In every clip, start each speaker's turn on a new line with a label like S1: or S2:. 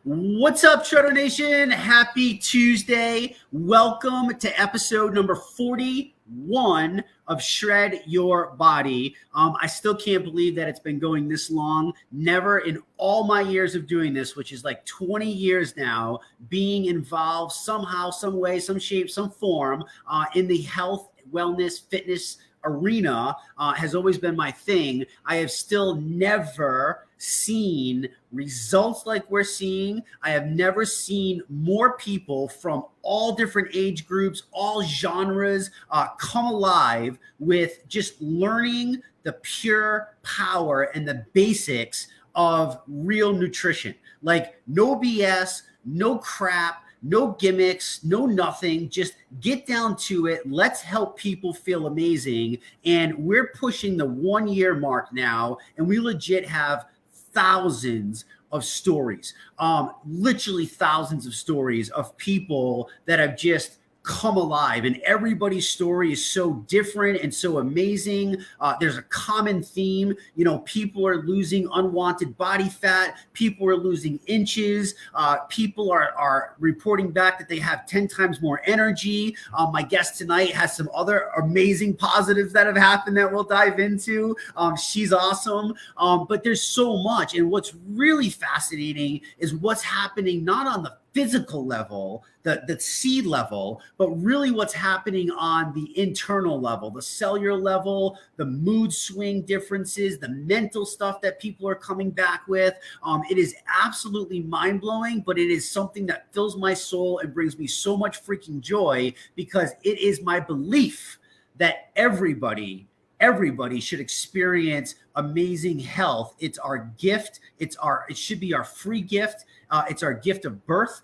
S1: What's up, Shredder Nation? Happy Tuesday. Welcome to episode number 41 of Shred Your Body. I still can't believe that it's been going this long. Never in all my years of doing this, which is like 20 years now, being involved somehow, some way, some shape, some form in the health, wellness, fitness arena has always been my thing. I have still never seen results like we're seeing. I have never seen more people from all different age groups, all genres come alive with just learning the pure power and the basics of real nutrition. Like no BS, no crap, no gimmicks, no nothing. Just get down to it. Let's help people feel amazing. And we're pushing the 1 year mark now, and we legit have thousands of stories, literally thousands of stories of people that have just come alive, and everybody's story is so different and so amazing. There's a common theme. You know, people are losing unwanted body fat. People are losing inches. People are reporting back that they have 10 times more energy. My guest tonight has some other amazing positives that have happened that we'll dive into. She's awesome. But there's so much. And what's really fascinating is what's happening not on the physical level, the seed level, but really what's happening on the internal level, the cellular level, the mood swing differences, the mental stuff that people are coming back with. It is absolutely mind-blowing, but it is something that fills my soul and brings me so much freaking joy, because it is my belief that everybody should experience amazing health. It's our gift. It should be our free gift. It's our gift of birth.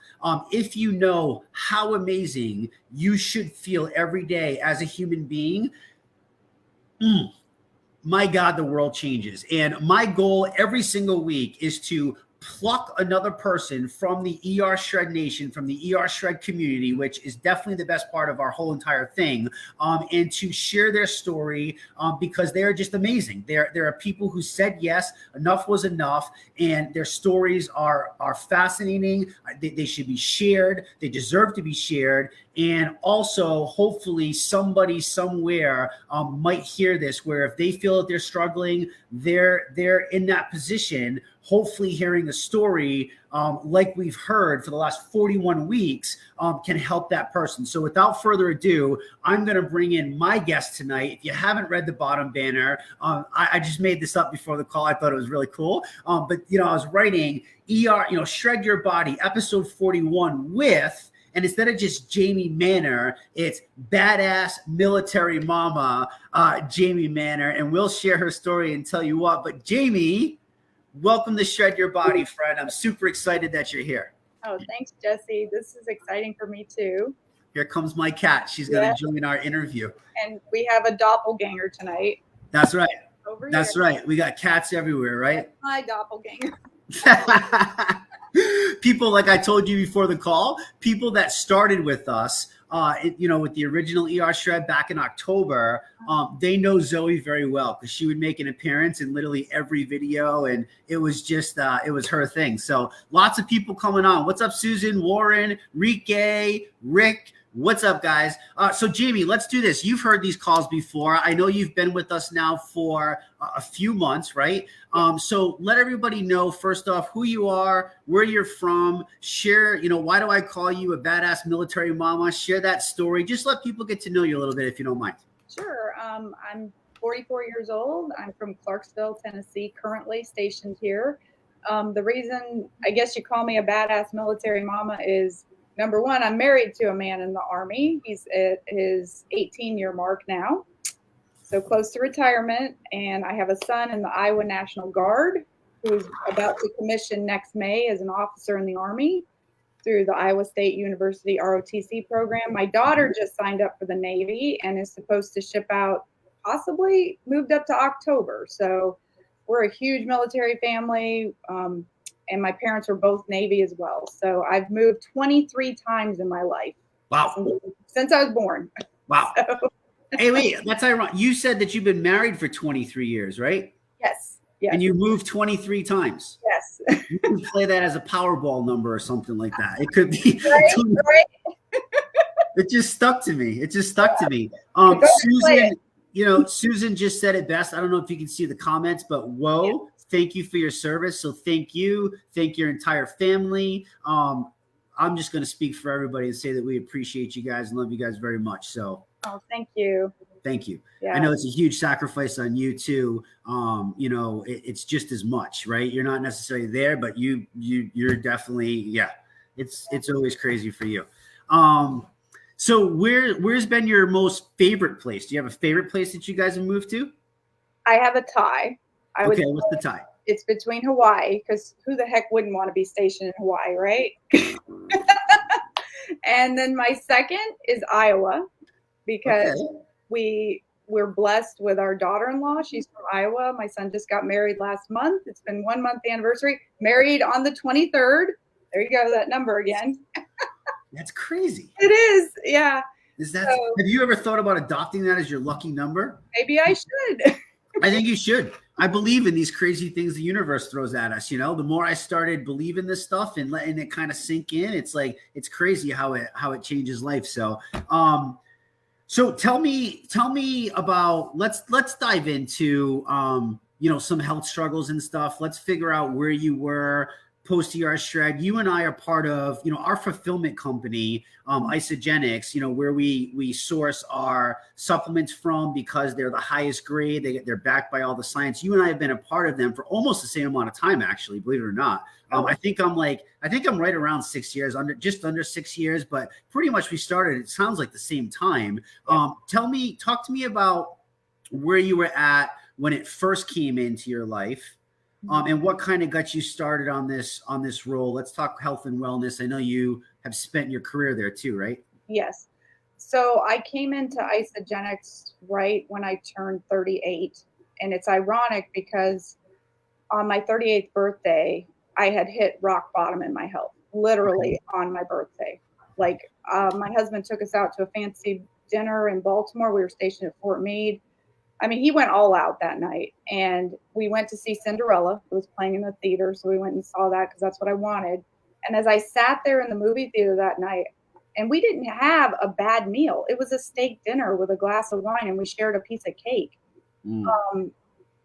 S1: If you know how amazing you should feel every day as a human being, my God, the world changes. And my goal every single week is to pluck another person from the ER Shred Nation, from the ER Shred community, which is definitely the best part of our whole entire thing, and to share their story, because they are just amazing. There are people who said yes, enough was enough, and their stories are fascinating. They should be shared. They deserve to be shared. And also, hopefully, somebody somewhere might hear this, where if they feel that they're struggling, they're in that position, hopefully hearing a story like we've heard for the last 41 weeks can help that person. So without further ado, I'm going to bring in my guest tonight. If you haven't read the bottom banner, I just made this up before the call. I thought it was really cool. But, you know, I was writing Shred Your Body, episode 41 with, and instead of just Jaimie Manor, it's badass military mama, Jaimie Manor. And we'll share her story and tell you what. But Jaimie, welcome to Shred Your Body, friend. I'm super excited that you're here.
S2: Oh, thanks, Jesse. This is exciting for me, too.
S1: Here comes my cat. She's going to join our interview.
S2: And we have a doppelganger tonight.
S1: That's right.
S2: Over
S1: That's
S2: here.
S1: right. We got cats everywhere, right?
S2: That's my doppelganger.
S1: People, like I told you before the call, people that started with us, with the original ER Shred back in October, they know Zoe very well, because she would make an appearance in literally every video, and it was just, it was her thing. So lots of people coming on. What's up, Susan, Warren, Rike, Rick? What's up, guys? So Jaimie, let's do this. You've heard these calls before. I know you've been with us now for a few months, right? So let everybody know, first off, who you are, where you're from, share, why do I call you a badass military mama? Share that story. Just let people get to know you a little bit, if you don't mind.
S2: Sure. I'm 44 years old. I'm from Clarksville, Tennessee, currently stationed here. The reason I guess you call me a badass military mama is, number one, I'm married to a man in the Army. He's at his 18-year mark now, so close to retirement. And I have a son in the Iowa National Guard who's about to commission next May as an officer in the Army through the Iowa State University ROTC program. My daughter just signed up for the Navy and is supposed to ship out, possibly moved up to October. So we're a huge military family. And my parents were both Navy as well. So I've moved 23 times in my life.
S1: Wow.
S2: Since I was born.
S1: Wow. So. Hey, wait, that's ironic. You said that you've been married for 23 years, right?
S2: Yes. Yes.
S1: And you moved 23 times.
S2: Yes. Yes.
S1: You can play that as a Powerball number or something like that. It could be.
S2: Right.
S1: It just stuck to me. It just stuck to me.
S2: Go
S1: Susan, Susan just said it best. I don't know if you can see the comments, but whoa, thank you for your service. So thank you. Thank your entire family. I'm just going to speak for everybody and say that we appreciate you guys and love you guys very much. So
S2: thank you.
S1: Thank you.
S2: Yeah.
S1: I know it's a huge sacrifice on you too. It's just as much, right? You're not necessarily there, but you're definitely, it's always crazy for you. So where's been your most favorite place? Do you have a favorite place that you guys have moved to?
S2: I have a tie.
S1: Okay, what's the tie?
S2: It's between Hawaii, because who the heck wouldn't want to be stationed in Hawaii, right? And then my second is Iowa, because we're blessed with our daughter-in-law. She's from Iowa. My son just got married last month. It's been 1 month anniversary. Married on the 23rd. There you go, that number again.
S1: That's crazy.
S2: It is, yeah.
S1: Have you ever thought about adopting that as your lucky number?
S2: Maybe I should.
S1: I think you should. I believe in these crazy things the universe throws at us. The more I started believing this stuff and letting it kind of sink in, it's like, it's crazy how it changes life. So, so tell me about, let's dive into, some health struggles and stuff. Let's figure out where you were post ER Shred. You and I are part of, our fulfillment company, Isogenics, where we source our supplements from, because they're the highest grade. They're backed by all the science. You and I have been a part of them for almost the same amount of time, actually, believe it or not. I think I'm right around 6 years, just under 6 years, but pretty much we started, it sounds like the same time. Talk to me about where you were at when it first came into your life. And what kind of got you started on this role? Let's talk health and wellness. I know you have spent your career there too, right?
S2: Yes. So I came into Isogenics right when I turned 38. And it's ironic because on my 38th birthday, I had hit rock bottom in my health, literally on my birthday. Like my husband took us out to a fancy dinner in Baltimore. We were stationed at Fort Meade. I mean, he went all out that night, and we went to see Cinderella. It was playing in the theater, so we went and saw that because that's what I wanted. And as I sat there in the movie theater that night, and we didn't have a bad meal. It was a steak dinner with a glass of wine, and we shared a piece of cake.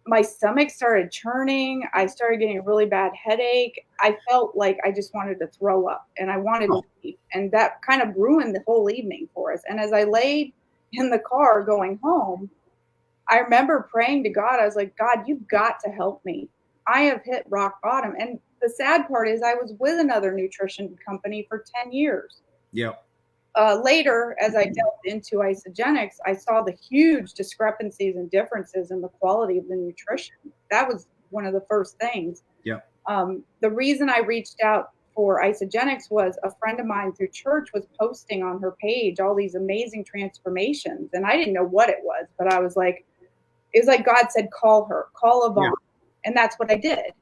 S2: My stomach started churning. I started getting a really bad headache. I felt like I just wanted to throw up, and I wanted to eat. And that kind of ruined the whole evening for us. And as I laid in the car going home, I remember praying to God. I was like, God, you've got to help me. I have hit rock bottom. And the sad part is I was with another nutrition company for 10 years.
S1: Yeah.
S2: Later, as I delved into Isogenics, I saw the huge discrepancies and differences in the quality of the nutrition. That was one of the first things.
S1: Yeah.
S2: The reason I reached out for Isogenics was a friend of mine through church was posting on her page all these amazing transformations. And I didn't know what it was, but I was like, it was like God said, call Yvonne. Yeah. And that's what I did.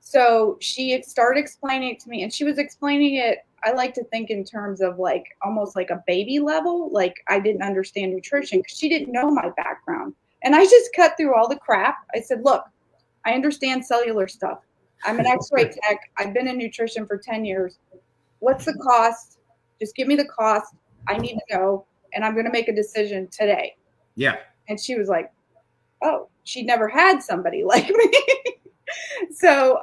S2: So she started explaining it to me, and she was explaining it, I like to think in terms of like almost like a baby level. Like I didn't understand nutrition because she didn't know my background. And I just cut through all the crap. I said, look, I understand cellular stuff. I'm an X-ray tech. I've been in nutrition for 10 years. What's the cost? Just give me the cost. I need to know, and I'm going to make a decision today.
S1: Yeah.
S2: And she was like, oh, she'd never had somebody like me. So,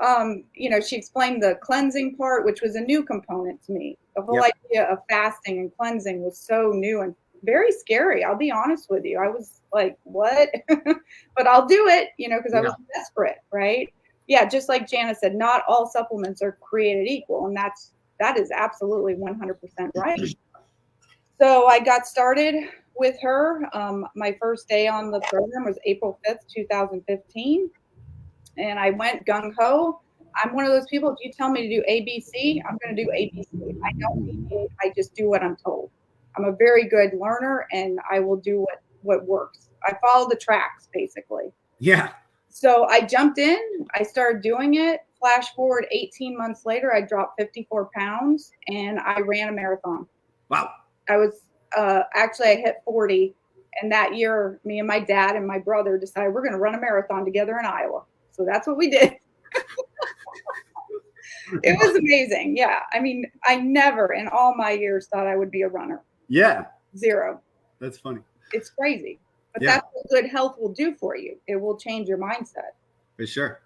S2: she explained the cleansing part, which was a new component to me. The whole idea of fasting and cleansing was so new and very scary. I'll be honest with you. I was like, what? But I'll do it, because I was desperate, right? Yeah, just like Jana said, not all supplements are created equal. And that is absolutely 100% right. So I got started with her. My first day on the program was April 5th, 2015. And I went gung-ho. I'm one of those people, if you tell me to do ABC, I'm going to do ABC. I don't deviate. I just do what I'm told. I'm a very good learner, and I will do what works. I follow the tracks, basically.
S1: Yeah.
S2: So I jumped in. I started doing it. Flash forward 18 months later, I dropped 54 pounds, and I ran a marathon.
S1: Wow.
S2: I was actually, I hit 40. And that year, me and my dad and my brother decided we're going to run a marathon together in Iowa. So that's what we did. It was amazing. Yeah. I mean, I never in all my years thought I would be a runner.
S1: Yeah.
S2: Zero.
S1: That's funny.
S2: It's crazy. But
S1: Yeah.
S2: that's what good health will do for you. It will change your mindset.
S1: For sure.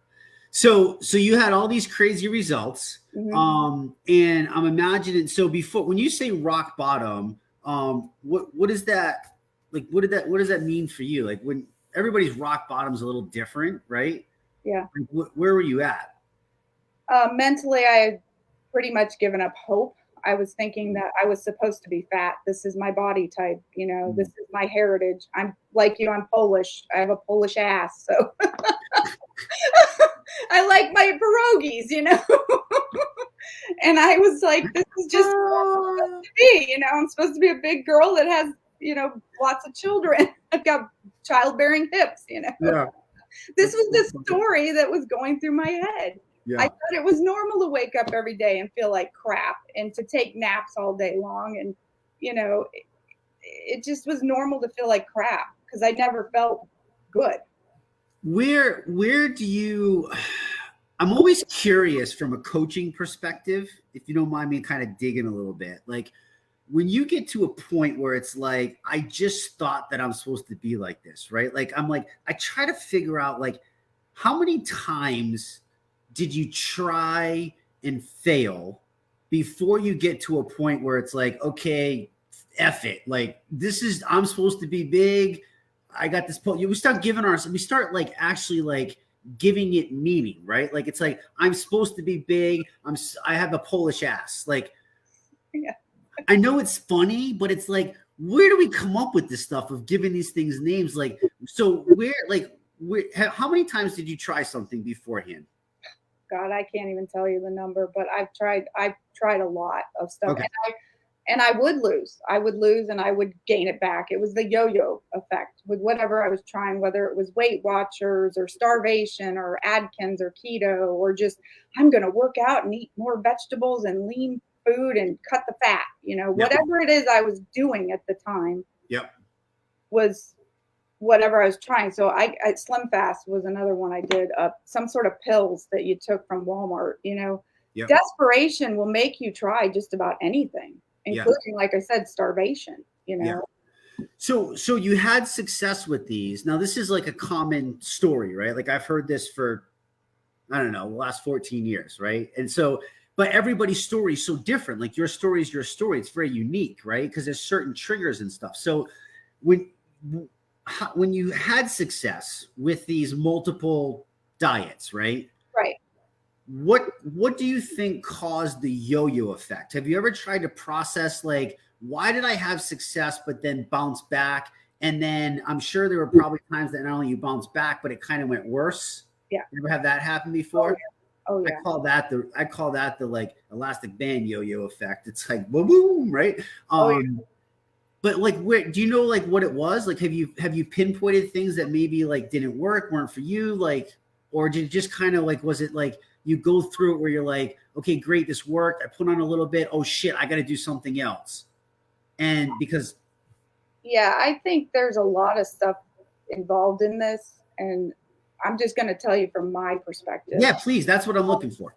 S1: So you had all these crazy results. And I'm imagining, so before, when you say rock bottom, what is that? Like, what does that mean for you? Like, when everybody's rock bottom's a little different, right?
S2: Yeah.
S1: Like, where were you at?
S2: Mentally, I had pretty much given up hope. I was thinking that I was supposed to be fat. This is my body type. This is my heritage. I'm like you, I'm Polish. I have a Polish ass. So I like my pierogies, And I was like, this is just supposed to be, I'm supposed to be a big girl that has, lots of children. I've got childbearing hips,
S1: Yeah.
S2: This was the story that was going through my head.
S1: Yeah.
S2: I thought it was normal to wake up every day and feel like crap and to take naps all day long. And, it just was normal to feel like crap because I never felt good.
S1: Where do you, I'm always curious from a coaching perspective, if you don't mind me kind of digging a little bit, like when you get to a point where it's like, I just thought that I'm supposed to be like this, right? Like, I try to figure out like, how many times did you try and fail before you get to a point where it's like, okay, F it. Like, I'm supposed to be big. I got this. We start like actually like giving it meaning, right? Like, it's like, I'm supposed to be big. I have a Polish ass. Like,
S2: yeah.
S1: I know it's funny, but it's like, where do we come up with this stuff of giving these things names? Like, so how many times did you try something beforehand?
S2: God, I can't even tell you the number, but I've tried a lot of stuff.
S1: Okay.
S2: And I would lose. I would lose and I would gain it back. It was the yo-yo effect with whatever I was trying, whether it was Weight Watchers or starvation or Atkins or keto or just, I'm going to work out and eat more vegetables and lean food and cut the fat, whatever it is I was doing at the time.
S1: Yep.
S2: Was whatever I was trying. So Slim Fast was another one I did, some sort of pills that you took from Walmart,
S1: Yep.
S2: Desperation will make you try just about anything, including, like I said, starvation,
S1: Yeah. So you had success with these. Now this is like a common story, right? Like I've heard this for, I don't know, the last 14 years. Right. And so, but everybody's story is so different. Like your story is your story. It's very unique, right? Because there's certain triggers and stuff. So when you had success with these multiple diets, right?
S2: Right.
S1: What do you think caused the yo-yo effect? Have you ever tried to process like, why did I have success, but then bounce back? And then I'm sure there were probably times that not only you bounced back, but it kind of went worse.
S2: Yeah.
S1: You ever have that happen before?
S2: Oh yeah.
S1: I call that the like elastic band yo-yo effect. It's like boom, boom, right? But like, where do you know like what it was? Like, have you pinpointed things that maybe like didn't work, weren't for you, like, or did it just kind of like, was it like you go through it where you're like, okay, great, this worked. I put on a little bit. Oh shit, I got to do something else. And because,
S2: yeah, I think there's a lot of stuff involved in this, and I'm just going to tell you from my perspective.
S1: Yeah, please. That's what I'm looking for.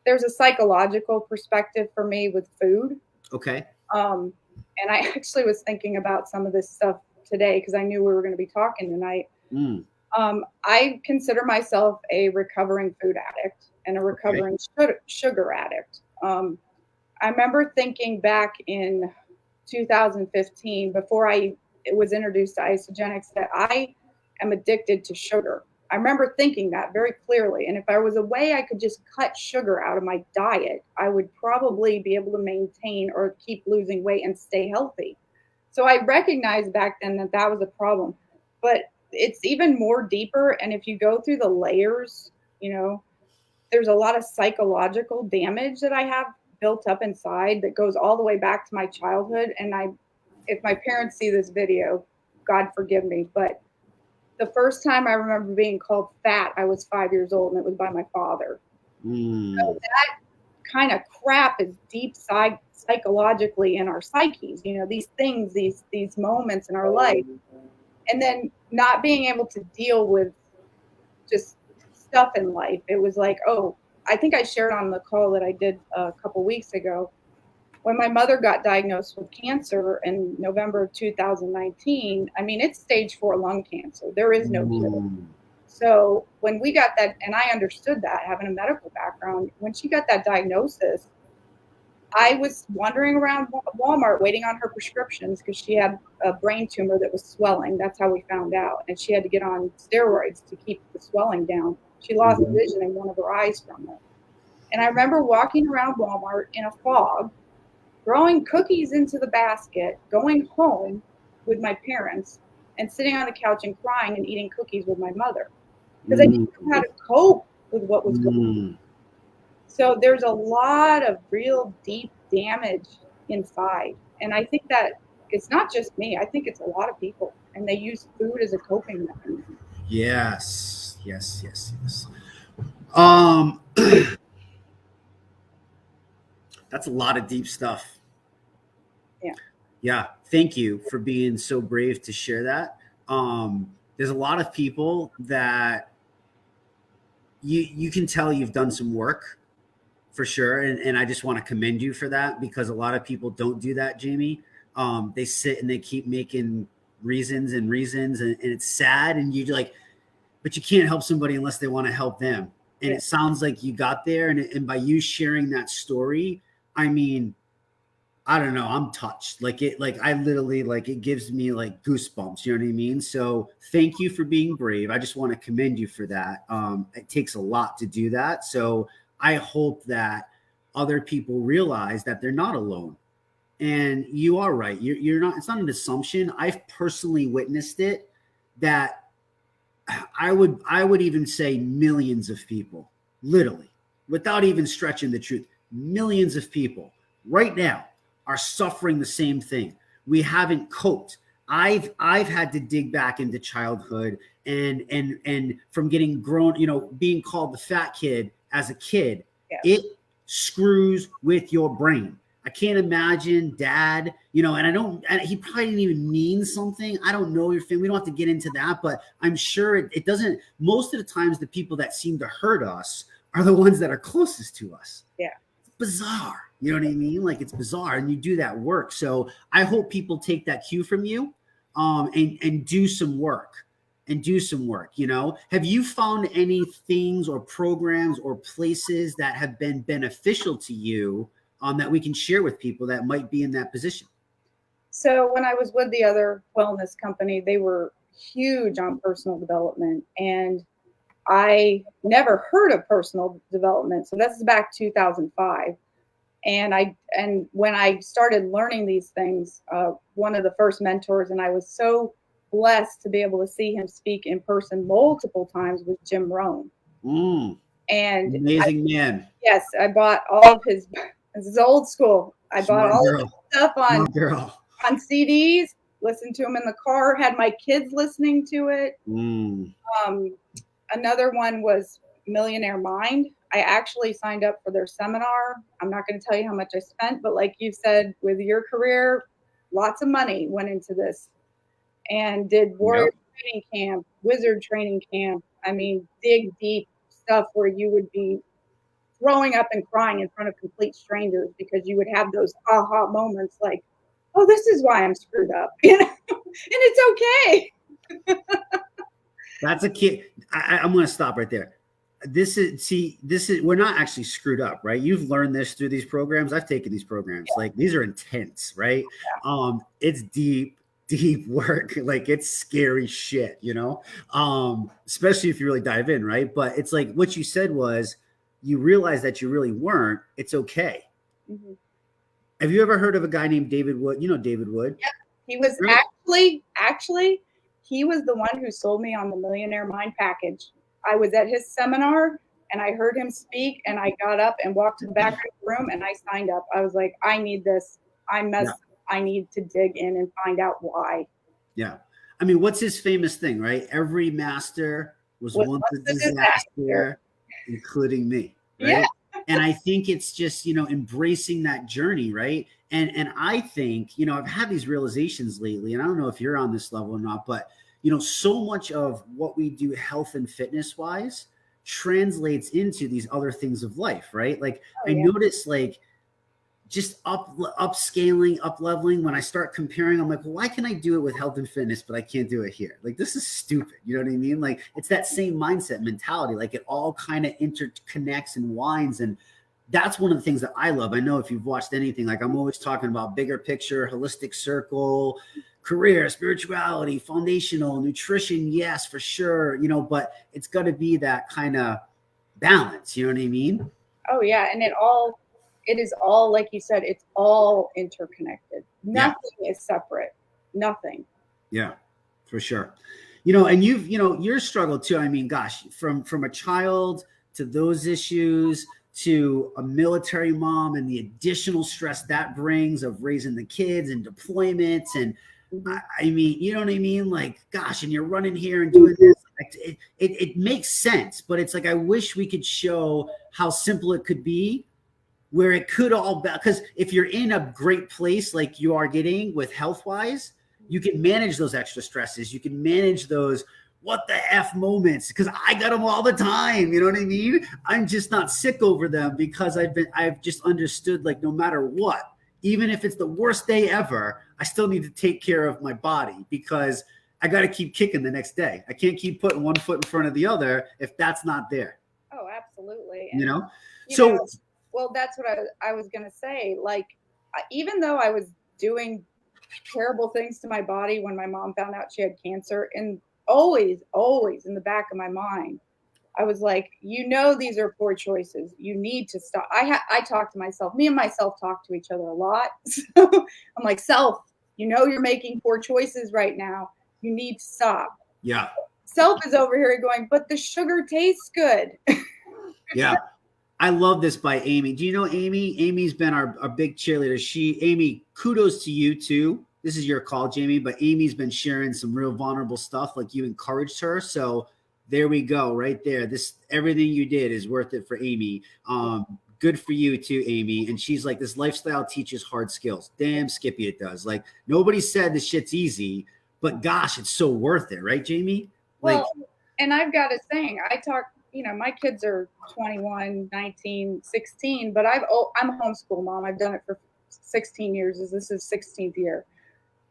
S2: There's a psychological perspective for me with food.
S1: Okay.
S2: And I actually was thinking about some of this stuff today because I knew we were going to be talking tonight. I consider myself a recovering food addict and a recovering sugar addict. I remember thinking back in 2015, before I was introduced to isogenics, that I am addicted to sugar. I remember thinking that very clearly. And if there was a way I could just cut sugar out of my diet, I would probably be able to maintain or keep losing weight and stay healthy. So I recognized back then that that was a problem. But it's even more deeper. And if you go through the layers, there's a lot of psychological damage that I have built up inside that goes all the way back to my childhood. And if my parents see this video, God forgive me, but the first time I remember being called fat, I was 5 years old, and it was by my father. So that kind of crap is deep psychologically in our psyches, these things, these moments in our life. And then not being able to deal with just stuff in life. It was like, oh, I think I shared on the call that I did a couple weeks ago, when my mother got diagnosed with cancer in November of 2019, I mean, it's stage 4 lung cancer. There is no cure. So when we got that, and I understood that, having a medical background, when she got that diagnosis, I was wandering around Walmart waiting on her prescriptions because she had a brain tumor that was swelling. That's how we found out. And she had to get on steroids to keep the swelling down. She lost vision in one of her eyes from it. And I remember walking around Walmart in a fog, throwing cookies into the basket, going home with my parents, and sitting on the couch and crying and eating cookies with my mother because I didn't know how to cope with what was going on. So there's a lot of real deep damage inside. And I think that it's not just me. I think it's a lot of people. And they use food as a coping mechanism.
S1: Yes. That's a lot of deep stuff. Yeah. Thank you for being so brave to share that. There's a lot of people that you can tell you've done some work for sure. And I just want to commend you for that, because a lot of people don't do that, Jaimie. They sit and they keep making reasons, and it's sad. And you like, but you can't help somebody unless they want to help them. And it sounds like you got there. And by you sharing that story, I mean, I don't know, I'm touched. Like I literally, like, it gives me like goosebumps, you know what I mean? So thank you for being brave. I just want to commend you for that. It takes a lot to do that. So I hope that other people realize that they're not alone. And you are right. You're not, it's not an assumption. I've personally witnessed it, that I would even say millions of people, literally, without even stretching the truth, millions of people right now are suffering the same thing. We haven't coped. I've had to dig back into childhood and from getting grown, being called the fat kid as a kid. It screws with your brain. I can't imagine dad, and he probably didn't even mean something. I don't know your family. We don't have to get into that, but I'm sure it doesn't. Most of the times, the people that seem to hurt us are the ones that are closest to us.
S2: Yeah.
S1: It's bizarre. You know what I mean? Like, it's bizarre, and you do that work. So I hope people take that cue from you, and do some work. Have you found any things or programs or places that have been beneficial to you, that we can share with people that might be in that position?
S2: So when I was with the other wellness company, they were huge on personal development, and I never heard of personal development. So this is back 2005. And when I started learning these things, one of the first mentors, and I was so blessed to be able to see him speak in person multiple times, was Jim Rohn. And
S1: amazing man.
S2: Yes, I bought all of his. This is old school. I bought all of his stuff on CDs. Listened to him in the car. Had my kids listening to it. Another one was Millionaire Mind. I actually signed up for their seminar. I'm not going to tell you how much I spent, but like you said, with your career, lots of money went into this. And did warrior training camp, wizard training camp. I mean, dig deep stuff where you would be throwing up and crying in front of complete strangers because you would have those aha moments like, oh, this is why I'm screwed up. And it's okay.
S1: That's a kid. I'm going to stop right there. We're not actually screwed up, right? You've learned this through these programs. I've taken these programs. Like, these are intense, right? It's deep work. Like, it's scary shit, especially if you really dive in, right? But it's like, what you said was, you realize that you really weren't. It's okay. Have you ever heard of a guy named David Wood? You know David Wood?
S2: Yeah. He was actually, he was the one who sold me on the Millionaire Mind package. I was at his seminar and I heard him speak, and I got up and walked to the back of the room and I signed up. I was like, I need this. I need to dig in and find out why.
S1: Yeah. I mean, what's his famous thing, right? Every master was once a disaster, including me, right?
S2: Yeah.
S1: And I think it's just, embracing that journey, right? And I think, I've had these realizations lately, and I don't know if you're on this level or not, but, so much of what we do health and fitness wise translates into these other things of life, right? Like
S2: Oh,
S1: I
S2: yeah.
S1: notice like just upscaling, up leveling. When I start comparing, I'm like, well, why can I do it with health and fitness, but I can't do it here? Like, this is stupid. You know what I mean? Like, it's that same mindset mentality. Like, it all kind of interconnects and winds. And that's one of the things that I love. I know if you've watched anything, like I'm always talking about bigger picture, holistic circle, career, spirituality, foundational, nutrition. Yes, for sure. You know, but it's got to be that kind of balance. You know what I mean?
S2: Oh yeah, and it is all, like you said, it's all interconnected.
S1: Yeah.
S2: Nothing is separate. Nothing.
S1: Yeah, for sure. You know, and your struggle too. I mean, gosh, from a child to those issues to a military mom and the additional stress that brings of raising the kids and deployments and
S2: Mm-hmm.
S1: I mean, you know what I mean? Like, gosh, and you're running here and doing this. Like, it makes sense, but it's like I wish we could show how simple it could be where it could all be, because if you're in a great place like you are getting with health wise, you can manage those extra stresses. You can manage those what the F moments because I got them all the time. You know what I mean? I'm just not sick over them because I've just understood like no matter what, even if it's the worst day ever, I still need to take care of my body because I got to keep kicking the next day. I can't keep putting one foot in front of the other if that's not there.
S2: Oh, absolutely.
S1: You
S2: And
S1: know?
S2: you
S1: So
S2: know, well, that's what I was gonna say. Like, even though I was doing terrible things to my body when my mom found out she had cancer, and always in the back of my mind, I was like, these are poor choices. You need to stop. I talk to myself. Me and myself talk to each other a lot. So I'm like, self, you're making poor choices right now. You need to stop.
S1: yeah.
S2: Self is over here going, but the sugar tastes good.
S1: Yeah. I love this by Amy. Do you know Amy? Amy's been our big cheerleader. Amy, kudos to you too. This is your call, Jaimie, but Amy's been sharing some real vulnerable stuff like you encouraged her. So there we go, right there. Everything you did is worth it for Amy. Good for you too, Amy. And she's like, this lifestyle teaches hard skills. Damn, Skippy, it does. Like nobody said this shit's easy, but gosh, it's so worth it, right, Jaimie?
S2: Well, and I've got a saying. My kids are 21, 19, 16, but I'm a homeschool mom. I've done it for 16 years. This is 16th year.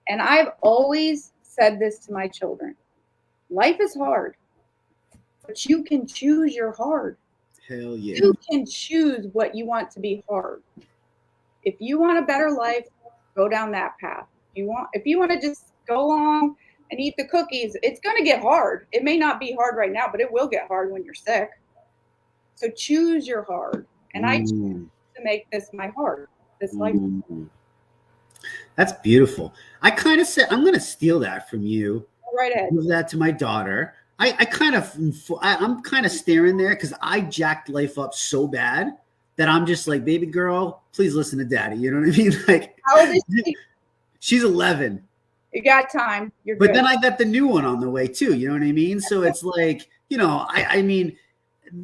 S2: And I've always said this to my children. Life is hard, but you can choose your hard.
S1: Hell yeah.
S2: You can choose what you want to be hard. If you want a better life, go down that path. If you want to just go along and eat the cookies, it's going to get hard. It may not be hard right now, but it will get hard when you're sick. So choose your hard. And I choose to make this my hard, this life.
S1: That's beautiful. I kind of said, I'm going to steal that from you.
S2: Go right ahead.
S1: Give that to my daughter. I'm kind of staring there because I jacked life up so bad that I'm just like, baby girl, please listen to daddy. You know what I mean? Like,
S2: how old is she?
S1: She's 11.
S2: You got time. You're
S1: but
S2: good.
S1: Then I got the new one on the way too. You know what I mean? So it's like, I mean,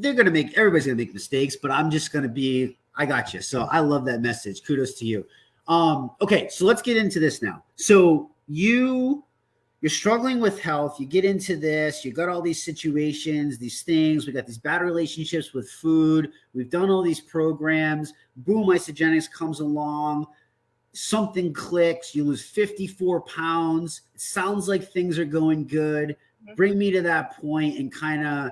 S1: everybody's gonna make mistakes, but I'm just gonna be, I got you. So I love that message. Kudos to you. Okay, so let's get into this now. So you're struggling with health. You get into this. You got all these situations, these things. We got these bad relationships with food. We've done all these programs. Boom, Isagenix comes along. Something clicks. You lose 54 pounds. It sounds like things are going good. Bring me to that point and kind of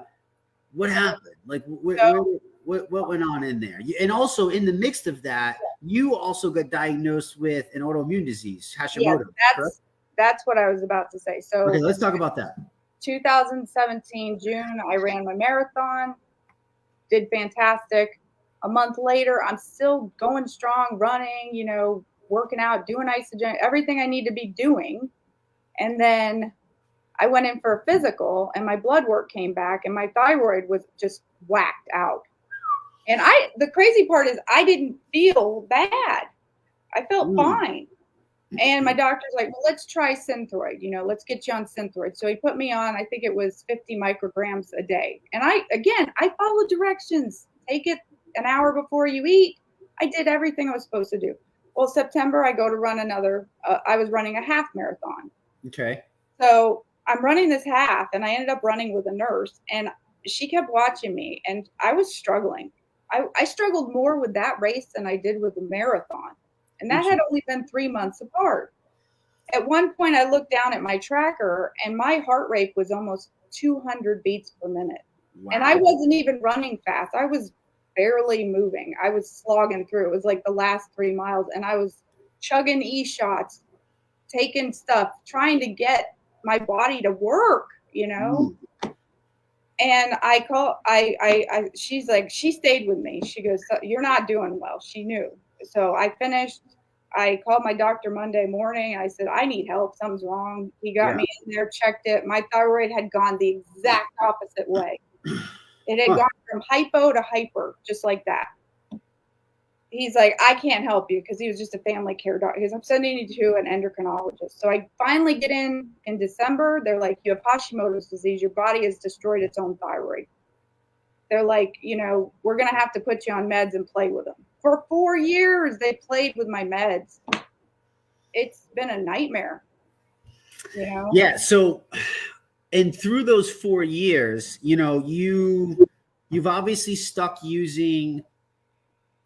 S1: what happened? Like what went on in there? And also in the mix of that, you also got diagnosed with an autoimmune disease, Hashimoto.
S2: Yes, that's what I was about to say. So
S1: okay, let's talk about that.
S2: 2017 June, I ran my marathon, did fantastic. A month later, I'm still going strong, running, working out, doing Isagenix, everything I need to be doing. And then I went in for a physical and my blood work came back and my thyroid was just whacked out. And the crazy part is I didn't feel bad. I felt fine. And my doctor's like, well, let's try Synthroid, let's get you on Synthroid. So he put me on, I think it was 50 micrograms a day. And I followed directions. Take it an hour before you eat. I did everything I was supposed to do. Well, September, I go to run I was running a half marathon.
S1: Okay.
S2: So I'm running this half and I ended up running with a nurse. And she kept watching me, and I was struggling. I struggled more with that race than I did with the marathon. And that had only been 3 months apart. At one point, I looked down at my tracker, and my heart rate was almost 200 beats per minute. Wow. And I wasn't even running fast. I was barely moving. I was slogging through. It was like the last 3 miles, and I was chugging e-shots, taking stuff, trying to get my body to work, you know? And she's like, she stayed with me. She goes, "You're not doing well." She knew. So I finished. I called my doctor Monday morning. I said, "I need help. Something's wrong." He got me in there, checked it. My thyroid had gone the exact opposite way. It had gone from hypo to hyper, just like that. He's like, "I can't help you," because he was just a family care doctor. He goes, "I'm sending you to an endocrinologist." So I finally get in December. They're like, "You have Hashimoto's disease. Your body has destroyed its own thyroid." They're like, "We're going to have to put you on meds and play with them." For 4 years, they played with my meds. It's been a nightmare,
S1: Yeah. So, and through those 4 years, you've obviously stuck using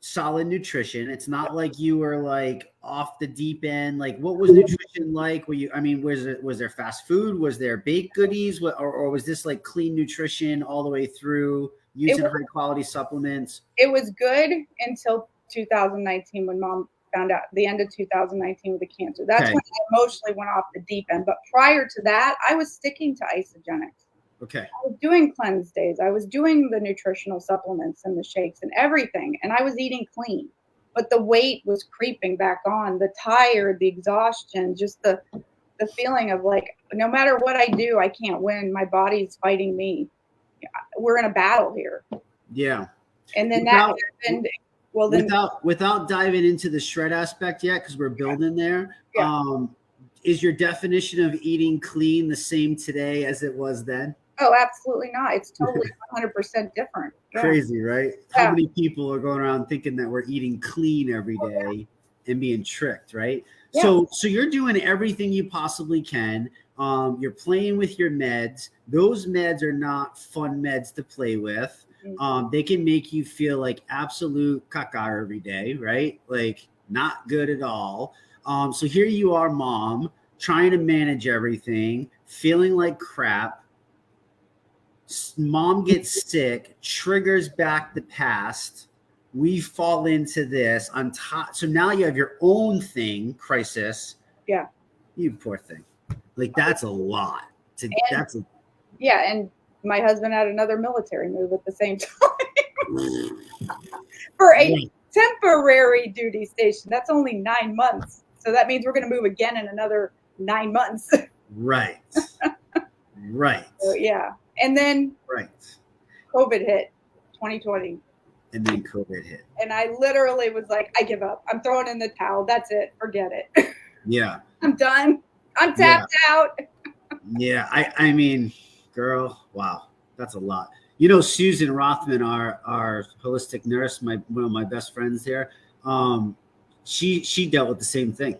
S1: solid nutrition. It's not like you were like off the deep end. Like, what was nutrition like? Was there fast food? Was there baked goodies? Or was this like clean nutrition all the way through, using high quality supplements?
S2: It was good until 2019, when Mom found out, the end of 2019, with the cancer. That's when I emotionally went off the deep end. But prior to that, I was sticking to isogenics.
S1: Okay.
S2: I was doing cleanse days. I was doing the nutritional supplements and the shakes and everything. And I was eating clean. But the weight was creeping back on, the tired, the exhaustion, just the feeling of like, no matter what I do, I can't win. My body's fighting me. We're in a battle here.
S1: Yeah.
S2: And then that happened. Well, then
S1: without diving into the shred aspect yet, because we're building there. Is your definition of eating clean the same today as it was then?
S2: Oh, absolutely not. It's totally 100% different.
S1: Crazy, right? How many people are going around thinking that we're eating clean every day and being tricked, right? So you're doing everything you possibly can. You're playing with your meds. Those meds are not fun meds to play with. They can make you feel like absolute caca every day, right? Like not good at all. So here you are, Mom, trying to manage everything, feeling like crap. Mom gets sick, triggers back the past. We fall into this on top. So now you have your own crisis.
S2: Yeah.
S1: You poor thing. Like that's a lot.
S2: And my husband had another military move at the same time for a temporary duty station. That's only 9 months. So that means we're going to move again in another 9 months.
S1: Right.
S2: So, yeah. And then COVID hit 2020.
S1: And then COVID hit.
S2: And I literally was like, I give up. I'm throwing in the towel. That's it. Forget it.
S1: Yeah.
S2: I'm done. I'm tapped out.
S1: Yeah. I mean, girl, wow. That's a lot. Susan Rothman, our holistic nurse, one of my best friends there, she dealt with the same thing.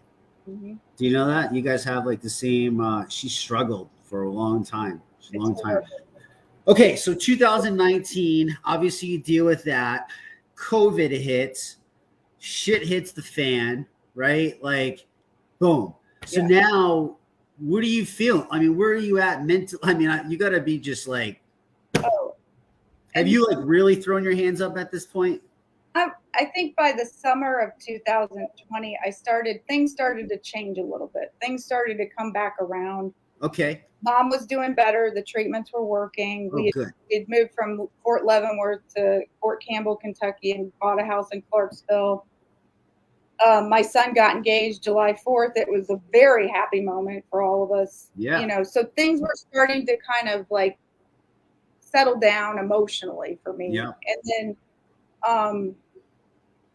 S1: Mm-hmm. Do you know that? You guys have like the same, she struggled for a long time. Okay, so 2019, obviously you deal with that. COVID hits, shit hits the fan, right? Like, boom. So now, what do you feel? I mean, where are you at mentally? I mean, you got to be just like, have you like really thrown your hands up at this point?
S2: I think by the summer of 2020, things started to change a little bit. Things started to come back around.
S1: Okay.
S2: Mom was doing better. The treatments were working. We'd moved from Fort Leavenworth to Fort Campbell, Kentucky, and bought a house in Clarksville. My son got engaged July 4th. It was a very happy moment for all of us.
S1: Yeah.
S2: So things were starting to kind of like settle down emotionally for me.
S1: Yeah.
S2: And then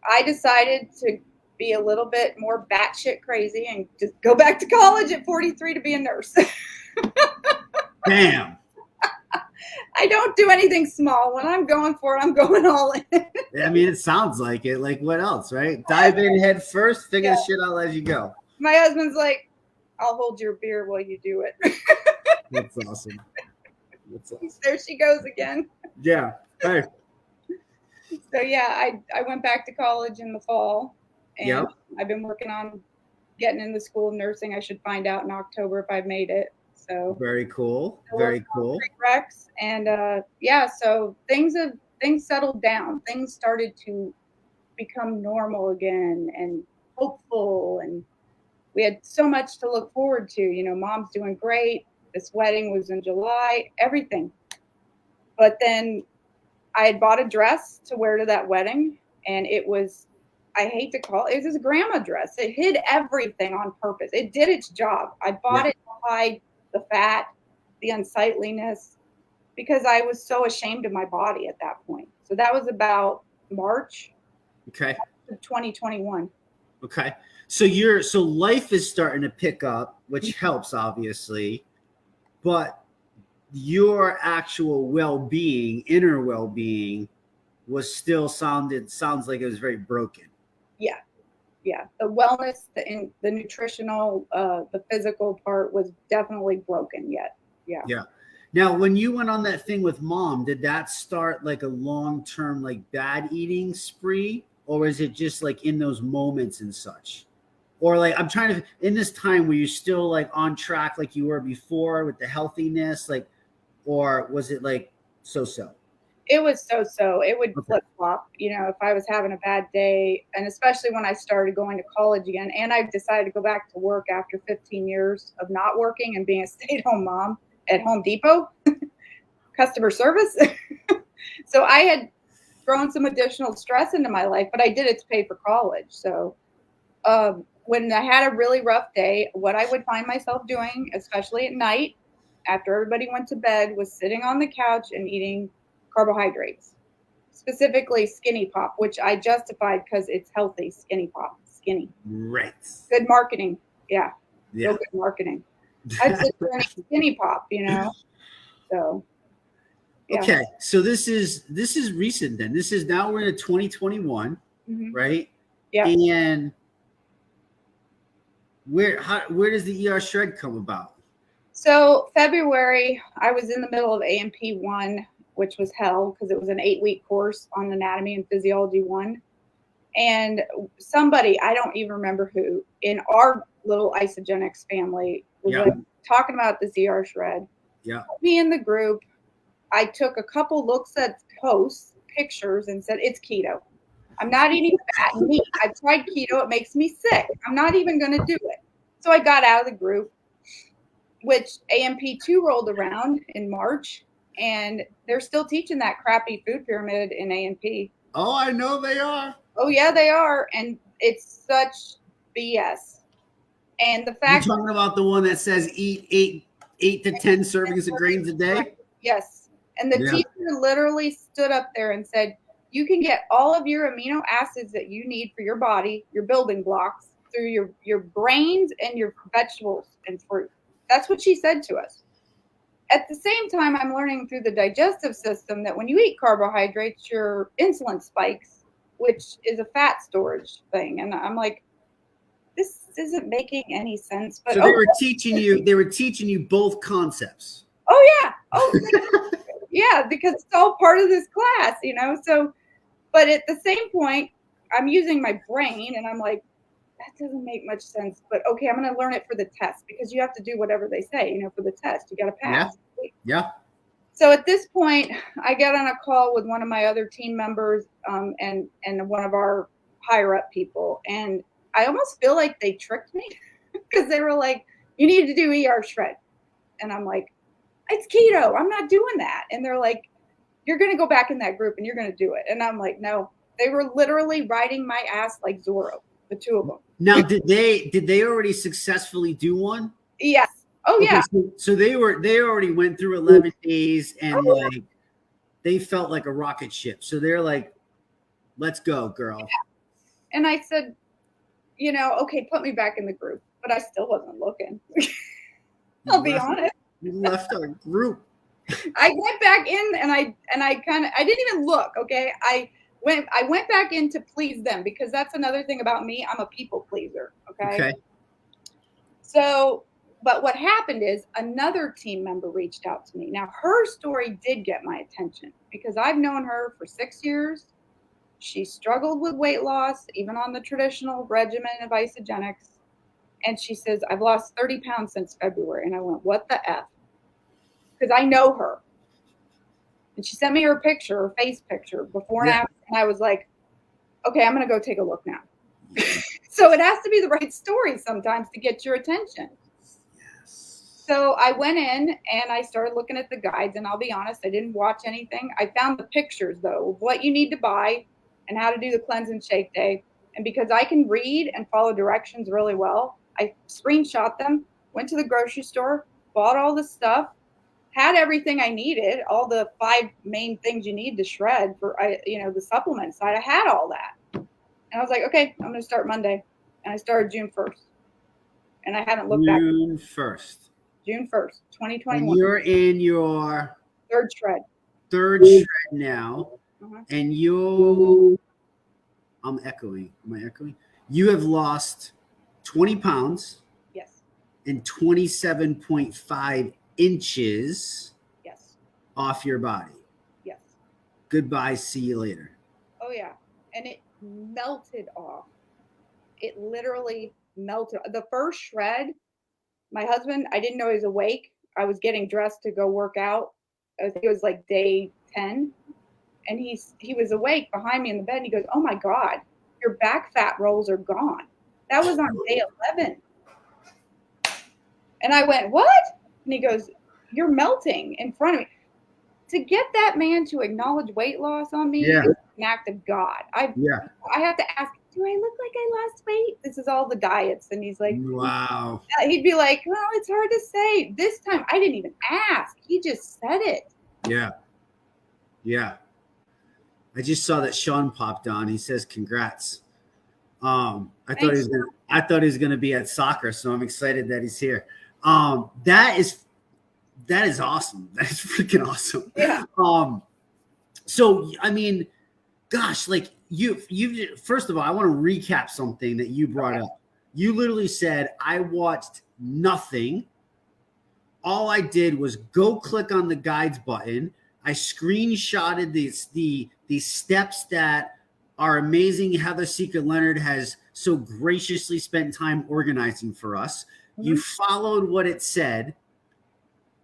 S2: I decided to be a little bit more batshit crazy and just go back to college at 43 to be a nurse.
S1: Damn.
S2: I don't do anything small. When I'm going for it, I'm going all in.
S1: I mean, it sounds like it. Like what else, right? Dive in head first, figure the shit out as you go.
S2: My husband's like, I'll hold your beer while you do it.
S1: That's awesome. What's up?
S2: There she goes again.
S1: Yeah. Hey.
S2: So yeah, I went back to college in the fall, and
S1: Yep.
S2: I've been working on getting in the school of nursing. I should find out in October if I've made it. So
S1: Very cool. Very cool.
S2: Rex, and yeah, so things settled down. Things started to become normal again and hopeful, and we had so much to look forward to. You know, mom's doing great. This wedding was in July, everything. But then I had bought a dress to wear to that wedding, and it was, I hate to call it, it was this grandma dress. It hid everything on purpose. It did its job. I bought it to hide the fat, the unsightliness, because I was so ashamed of my body at that point. So that was about March of 2021.
S1: Okay. So life is starting to pick up, which helps obviously, but your actual well-being, inner well-being sounds like it was very broken.
S2: Yeah. Yeah. The wellness, the nutritional, the physical part was definitely broken yet. Yeah.
S1: Yeah. Now, when you went on that thing with mom, did that start like a long-term like bad eating spree, or is it just like in those moments and such? Or like I'm trying to in this time were you still like on track like you were before with the healthiness, like, or was it like so?
S2: It was so. It would flip flop, you know, if I was having a bad day, and especially when I started going to college again, and I decided to go back to work after 15 years of not working and being a stay-at-home mom at Home Depot, customer service. So I had thrown some additional stress into my life, but I did it to pay for college. So when I had a really rough day, what I would find myself doing, especially at night, after everybody went to bed, was sitting on the couch and eating carbohydrates, specifically Skinny Pop, which I justified because it's healthy. Skinny Pop, skinny.
S1: Right.
S2: Good marketing. Yeah.
S1: Yeah.
S2: Real good marketing. I'd sit there and eat Skinny Pop, you know. So.
S1: Yeah. Okay, so this is recent then. This is now we're in 2021, right?
S2: Yeah.
S1: And where does the ER shred come about?
S2: So February, I was in the middle of A&P 1, which was hell because it was an 8-week course on anatomy and physiology 1. And somebody, I don't even remember who, in our little isogenics family was like talking about this ER shred.
S1: Yeah.
S2: Me in the group, I took a couple looks at posts, pictures, and said, it's keto. I'm not eating fat and meat. I've tried keto. It makes me sick. I'm not even going to do it. So I got out of the group, which AMP2 rolled around in March, and they're still teaching that crappy food pyramid in AMP.
S1: Oh, I know they are.
S2: Oh, yeah, they are. And it's such BS. And the fact
S1: you're talking about the one that says eat 8 to 10 servings of grains a day?
S2: Yes. And the teacher literally stood up there and said, you can get all of your amino acids that you need for your body, your building blocks, through your grains and your vegetables and fruit. That's what she said to us. At the same time, I'm learning through the digestive system that when you eat carbohydrates, your insulin spikes, which is a fat storage thing. And I'm like, this isn't making any sense. But
S1: so they were teaching you both concepts.
S2: Oh yeah. Oh yeah, because it's all part of this class, you know. So, but at the same point, I'm using my brain, and I'm like, that doesn't make much sense. But okay, I'm going to learn it for the test because you have to do whatever they say, you know, for the test. You got to pass.
S1: Yeah.
S2: So at this point, I got on a call with one of my other team members and one of our higher up people, and I almost feel like they tricked me because they were like, you need to do ER shred. And I'm like, it's keto. I'm not doing that. And they're like, you're going to go back in that group and you're going to do it. And I'm like, no. They were literally riding my ass like Zorro, the two of them.
S1: Now, did they already successfully do one?
S2: Yes. Oh, yeah.
S1: So they already went through 11 days and like they felt like a rocket ship. So they're like, let's go, girl.
S2: Yeah. And I said, you know, okay, put me back in the group. But I still wasn't looking. I'll be honest.
S1: You left our group.
S2: I went back in and I didn't even look. Okay. I went back in to please them because that's another thing about me. I'm a people pleaser. Okay.
S1: Okay.
S2: So but what happened is another team member reached out to me. Now, her story did get my attention because I've known her for 6 years. She struggled with weight loss, even on the traditional regimen of isogenics. And she says, I've lost 30 pounds since February. And I went, what the F? Because I know her. And she sent me her picture, her face picture, before and after. And I was like, okay, I'm going to go take a look now. So it has to be the right story sometimes to get your attention. So I went in and I started looking at the guides. And I'll be honest, I didn't watch anything. I found the pictures, though, of what you need to buy and how to do the cleanse and shake day. And because I can read and follow directions really well, I screenshot them, went to the grocery store, bought all the stuff, had everything I needed, all the 5 main things you need to shred for, the supplement side. I had all that. And I was like, okay, I'm going to start Monday. And I started June 1st. And I haven't looked back.
S1: June 1st.
S2: June 1st, 2021.
S1: And you're in your
S2: third shred
S1: now.
S2: Uh-huh.
S1: And I'm echoing. Am I echoing? You have lost 20 pounds.
S2: Yes.
S1: And 27.5 inches.
S2: Yes.
S1: Off your body.
S2: Yes.
S1: Goodbye. See you later.
S2: Oh, yeah. And it melted off. It literally melted. The first shred, my husband, I didn't know he was awake. I was getting dressed to go work out. I think it was like day 10. And he was awake behind me in the bed. And he goes, oh, my God, your back fat rolls are gone. That was on day 11. And I went, what? And he goes, you're melting in front of me. To get that man to acknowledge weight loss on me is an act of God. I have to ask, do I look like I lost weight? This is all the diets. And he's like,
S1: wow.
S2: He'd be like, well, it's hard to say. This time I didn't even ask. He just said it.
S1: Yeah. Yeah. I just saw that Sean popped on. He says, congrats. I thought he was gonna be at soccer, so I'm excited that he's here. That is awesome. That is freaking awesome.
S2: Yeah.
S1: So I mean, gosh, like you first of all, I want to recap something that you brought up. You literally said, I watched nothing. All I did was go click on the guides button. I screenshotted the steps that our amazing Heather Seeker-Leonard has so graciously spent time organizing for us. Mm-hmm. You followed what it said.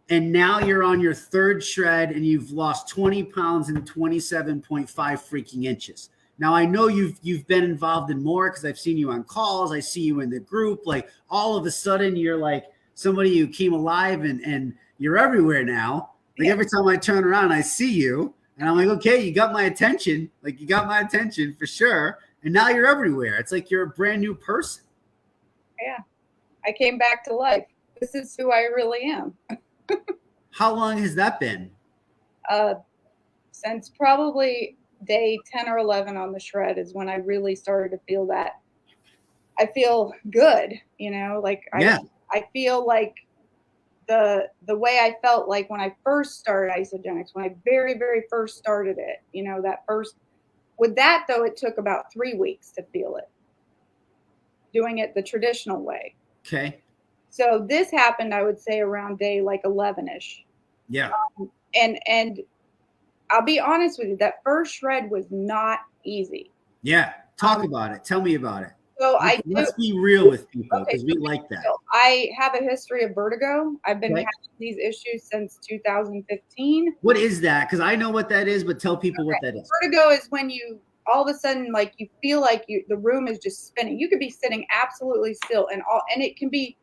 S1: And now you're on your third shred and you've lost 20 pounds and 27.5 freaking inches. Now, I know you've been involved in more because I've seen you on calls. I see you in the group. Like all of a sudden you're like somebody who came alive and you're everywhere now. Like every time I turn around, I see you and I'm like, okay, you got my attention. Like you got my attention for sure. And now you're everywhere. It's like you're a brand new person.
S2: Yeah. I came back to life. This is who I really am.
S1: How long has that been?
S2: Since probably day 10 or 11 on the shred is when I really started to feel that. I feel good, like I feel like the way I felt like when I first started isogenics, when I very, very first started it, that first, with that though, it took about 3 weeks to feel it, doing it the traditional way.
S1: Okay.
S2: So this happened, I would say around day like 11-ish.
S1: Yeah.
S2: And I'll be honest with you, that first shred was not easy.
S1: Yeah. Talk about it. Tell me about it.
S2: So
S1: let's be real with people because we like that.
S2: So I have a history of vertigo. I've been having these issues since 2015.
S1: What is that? Because I know what that is, but tell people what that is.
S2: Vertigo is when you all of a sudden like you feel like the room is just spinning. You could be sitting absolutely still and it can be,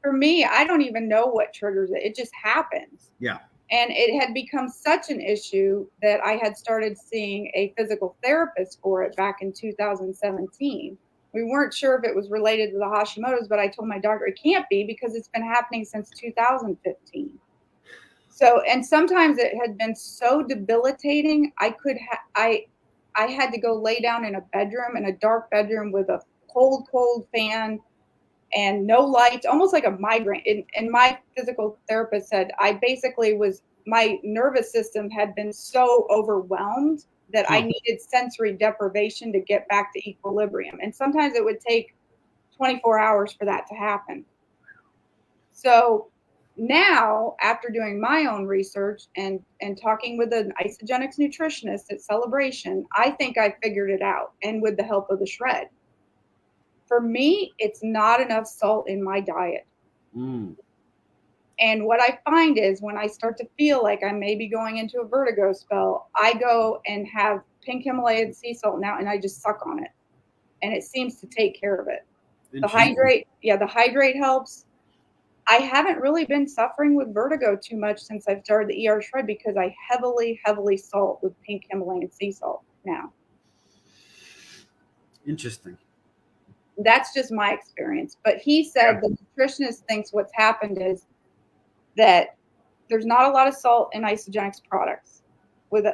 S2: for me, I don't even know what triggers it. It just happens.
S1: Yeah.
S2: And it had become such an issue that I had started seeing a physical therapist for it back in 2017. We weren't sure if it was related to the Hashimoto's, but I told my doctor it can't be because it's been happening since 2015. So, and sometimes it had been so debilitating. I had to go lay down in a dark bedroom with a cold fan and no lights, almost like a migraine. And my physical therapist said my nervous system had been so overwhelmed that I needed sensory deprivation to get back to equilibrium. And sometimes it would take 24 hours for that to happen. So now, after doing my own research and talking with an isogenics nutritionist at Celebration, I think I figured it out. And with the help of the shred, for me, it's not enough salt in my diet. And what I find is when I start to feel like I may be going into a vertigo spell, I go and have pink Himalayan sea salt now, and I just suck on it, and it seems to take care of it. The hydrate helps. I haven't really been suffering with vertigo too much since I've started the ER shred because I heavily salt with pink Himalayan sea salt now.
S1: Interesting.
S2: That's just my experience. But he said the nutritionist thinks what's happened is that there's not a lot of salt in isogenics products with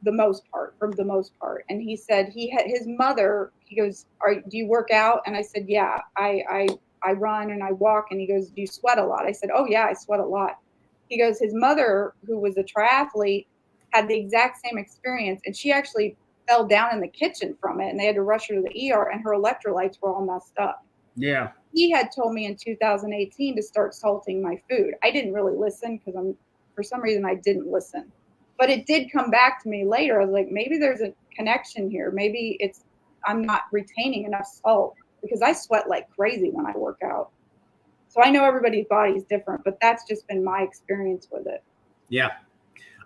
S2: the most part, for the most part. And he said he had his mother, he goes, do you work out? And I said, yeah, I run and I walk. And he goes, do you sweat a lot? I said, oh yeah, I sweat a lot. He goes, his mother, who was a triathlete, had the exact same experience. And she actually fell down in the kitchen from it. And they had to rush her to the ER and her electrolytes were all messed up.
S1: Yeah.
S2: He had told me in 2018 to start salting my food. I didn't really listen because for some reason I didn't listen. But it did come back to me later. I was like, maybe there's a connection here. Maybe I'm not retaining enough salt because I sweat like crazy when I work out. So I know everybody's body is different, but that's just been my experience with it.
S1: Yeah.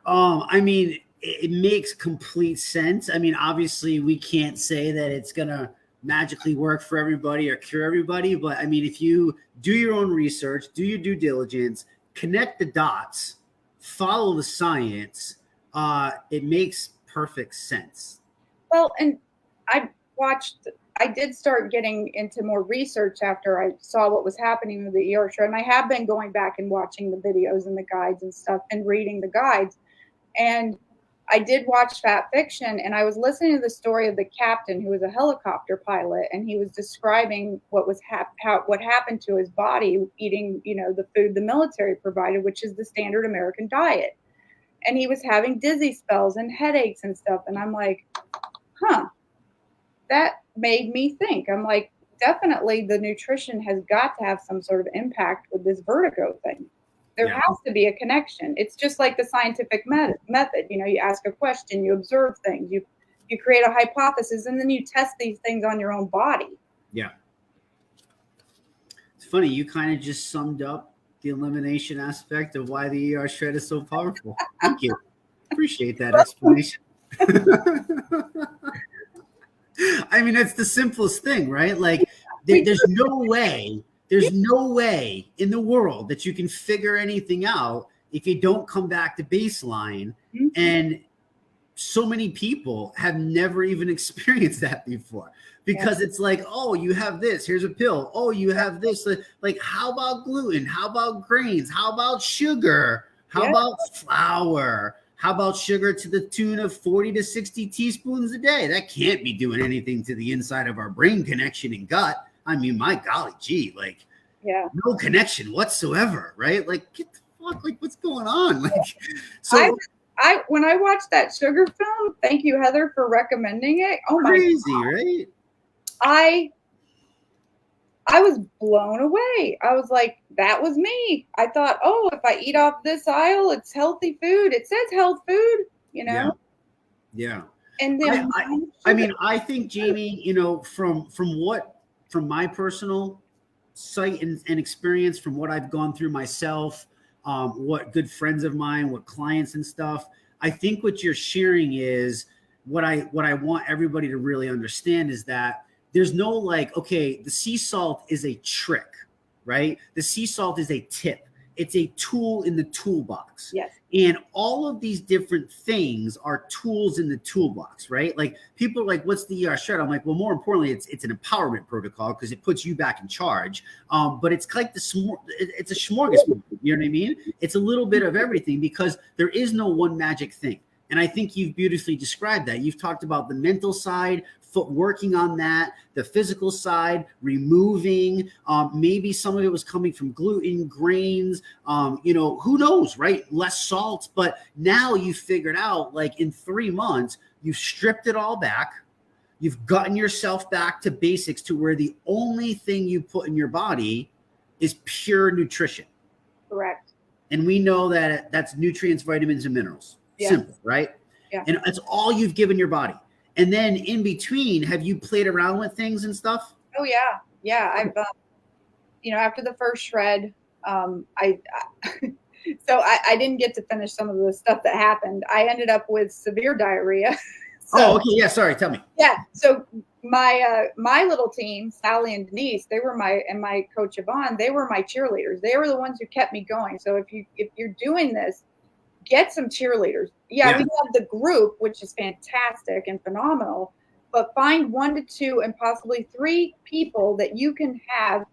S1: I mean, it makes complete sense. I mean, obviously we can't say that it's going to magically work for everybody or cure everybody. But I mean, if you do your own research, do your due diligence, connect the dots, follow the science, it makes perfect sense.
S2: Well, and I did start getting into more research after I saw what was happening with the ER shred. And I have been going back and watching the videos and the guides and stuff and reading the guides. And I did watch Fat Fiction, and I was listening to the story of the captain who was a helicopter pilot, and he was describing what happened to his body eating, the food the military provided, which is the standard American diet. And he was having dizzy spells and headaches and stuff. And I'm like, that made me think. I'm like, definitely the nutrition has got to have some sort of impact with this vertigo thing. There has to be a connection. It's just like the scientific method. You ask a question, you observe things, you create a hypothesis, and then you test these things on your own body.
S1: Yeah. It's funny. You kind of just summed up the elimination aspect of why the ER shred is so powerful. Thank you. Appreciate that explanation. I mean, that's the simplest thing, right? Like there's no way in the world that you can figure anything out if you don't come back to baseline. Mm-hmm. And so many people have never even experienced that before because it's like, oh, you have this, here's a pill. Oh, you have this. Like, how about gluten? How about grains? How about sugar? How about flour? How about sugar to the tune of 40 to 60 teaspoons a day? That can't be doing anything to the inside of our brain connection and gut. I mean, my golly gee, like, no connection whatsoever, right? Like, get the fuck, like, what's going on? Like, so
S2: when I watched that sugar film, thank you, Heather, for recommending it. Oh my
S1: God. Right?
S2: I was blown away. I was like, that was me. I thought, oh, if I eat off this aisle, it's healthy food. It says health food,
S1: Yeah.
S2: And then
S1: I mean, I think, Jaimie, from my personal sight and experience, from what I've gone through myself, what good friends of mine, what clients and stuff, I think what you're sharing is what I want everybody to really understand is that there's no like, okay, the sea salt is a trick, right? The sea salt is a tip. It's a tool in the toolbox.
S2: Yes.
S1: And all of these different things are tools in the toolbox, right? Like people are like, what's the ER shred? I'm like, well, more importantly, it's an empowerment protocol because it puts you back in charge. But it's like it's a smorgasbord. You know what I mean? It's a little bit of everything because there is no one magic thing. And I think you've beautifully described that. You've talked about the mental side, working on that, the physical side, removing, maybe some of it was coming from gluten, grains, who knows, right? Less salt. But now you figured out, like in 3 months, you've stripped it all back. You've gotten yourself back to basics to where the only thing you put in your body is pure nutrition.
S2: Correct.
S1: And we know that that's nutrients, vitamins, and minerals.
S2: Yes.
S1: Simple, right?
S2: Yeah.
S1: And that's all you've given your body. And then in between, have you played around with things and stuff?
S2: Oh yeah. Yeah. I've, after the first shred, I didn't get to finish some of the stuff that happened. I ended up with severe diarrhea.
S1: So, okay. Yeah. Sorry. Tell me.
S2: Yeah. So my little team, Sally and Denise, they were my coach Yvonne, they were my cheerleaders. They were the ones who kept me going. So if you're doing this, get some cheerleaders. Yeah. We have the group, which is fantastic and phenomenal, but find 1 to 2 and possibly 3 people that you can have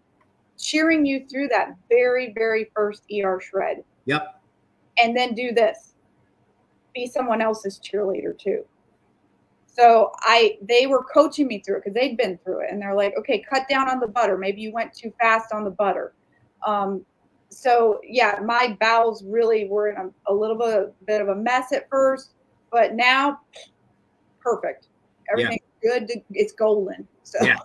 S2: cheering you through that very, very first ER shred.
S1: Yep.
S2: And then do this. Be someone else's cheerleader too. So they were coaching me through it because they'd been through it. And they're like, okay, cut down on the butter. Maybe you went too fast on the butter. So yeah, my bowels really were in a little bit of a mess at first, but now perfect. Everything's good. It's golden. So
S1: yeah.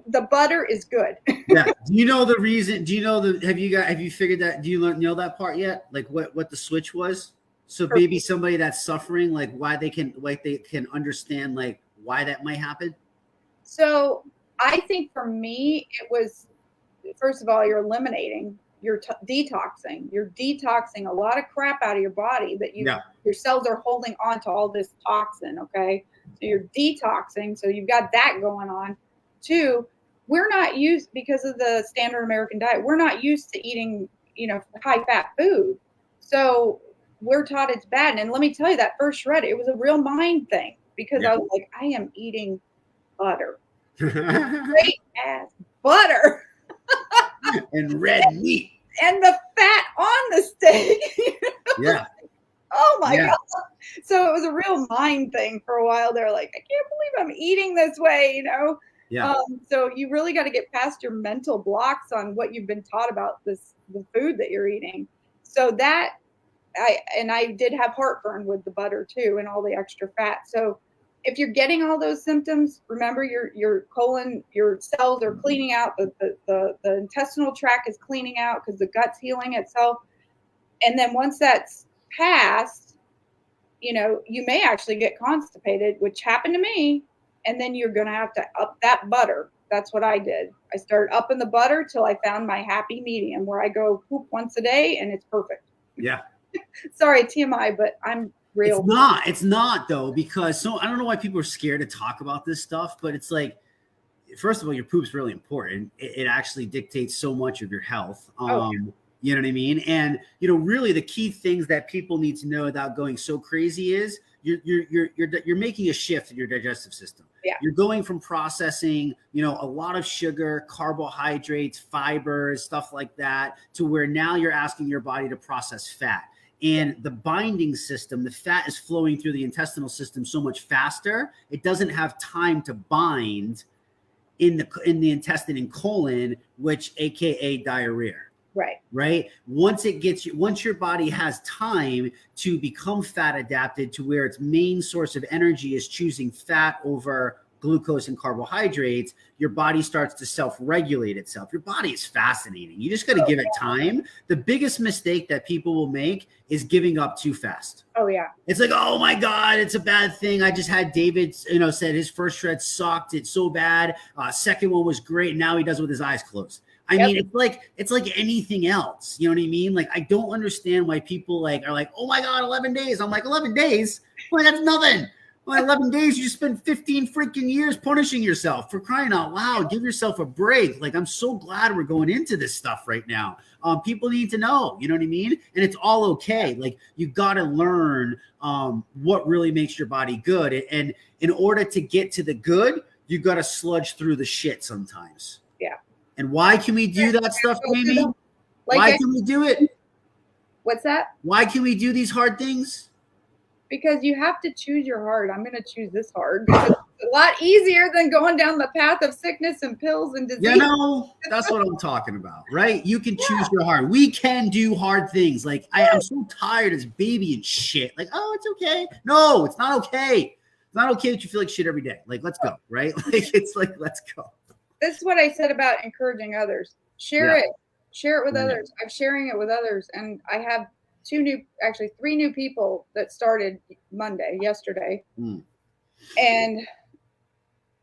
S2: The butter is good.
S1: Yeah. Do you know the reason? Do you know have you figured that? Do you know that part yet? Like what the switch was? So maybe somebody that's suffering, like why they can understand like why that might happen.
S2: So I think for me, it was, first of all, you're eliminating, you're detoxing. You're detoxing a lot of crap out of your body that your cells are holding on to all this toxin. Okay. So you're detoxing. So you've got that going on. 2, we're not used, because of the standard American diet, we're not used to eating, high fat food. So we're taught it's bad. And let me tell you, that first shred, it was a real mind thing, because I was like, I am eating butter. Great ass butter.
S1: And red meat.
S2: And the fat on the steak.
S1: Yeah.
S2: Oh my God. So it was a real mind thing for a while. They're like, I can't believe I'm eating this way, Yeah. So you really got to get past your mental blocks on what you've been taught about the food that you're eating. So that I did have heartburn with the butter too, and all the extra fat. So if you're getting all those symptoms, remember your colon, your cells are cleaning out, the intestinal tract is cleaning out because the gut's healing itself. And then once that's passed, you may actually get constipated, which happened to me. And then you're going to have to up that butter. That's what I did. I started upping the butter till I found my happy medium where I go poop once a day and it's perfect.
S1: Yeah.
S2: Sorry, TMI, but I'm real.
S1: It's not though, because I don't know why people are scared to talk about this stuff, but it's like, first of all, your poop's really important. It actually dictates so much of your health. You know what I mean? And, really the key things that people need to know without going so crazy is you're making a shift in your digestive system. Yeah. You're going from processing, a lot of sugar, carbohydrates, fibers, stuff like that, to where now you're asking your body to process fat. And the binding system, the fat is flowing through the intestinal system so much faster, it doesn't have time to bind in the intestine and colon, which AKA diarrhea. Right. Once your body has time to become fat adapted to where its main source of energy is choosing fat over glucose and carbohydrates, your body starts to self-regulate itself. Your body is fascinating. You just got to give it time. The biggest mistake that people will make is giving up too fast.
S2: Oh yeah.
S1: It's like, oh my God, it's a bad thing. I just had David, said his first shred sucked. It's so bad. Second one was great. Now he does it with his eyes closed. I mean, it's like anything else. You know what I mean? Like, I don't understand why people are like, oh my God, 11 days. I'm like, 11 days? Well, that's nothing. Well, 11 days, you spend 15 freaking years punishing yourself, for crying out loud. Give yourself a break. Like, I'm so glad we're going into this stuff right now. People need to know, you know what I mean? And it's all okay. Like, you got to learn what really makes your body good. And in order to get to the good, you got to sludge through the shit sometimes.
S2: Yeah.
S1: And why can we do that stuff, Jaimie? Why can we do it?
S2: What's that?
S1: Why can we do these hard things?
S2: Because you have to choose your heart. I'm going to choose this hard because it's a lot easier than going down the path of sickness and pills and disease.
S1: That's what I'm talking about, right? You can choose your heart. We can do hard things. Like, I'm so tired as baby and shit. Like, oh, it's okay. No, it's not okay. It's not okay that you feel like shit every day. Like, let's go, right? Like, it's like, let's go.
S2: This is what I said about encouraging others. Share it. Share it with others. I'm sharing it with others. And I have three new people that started yesterday. And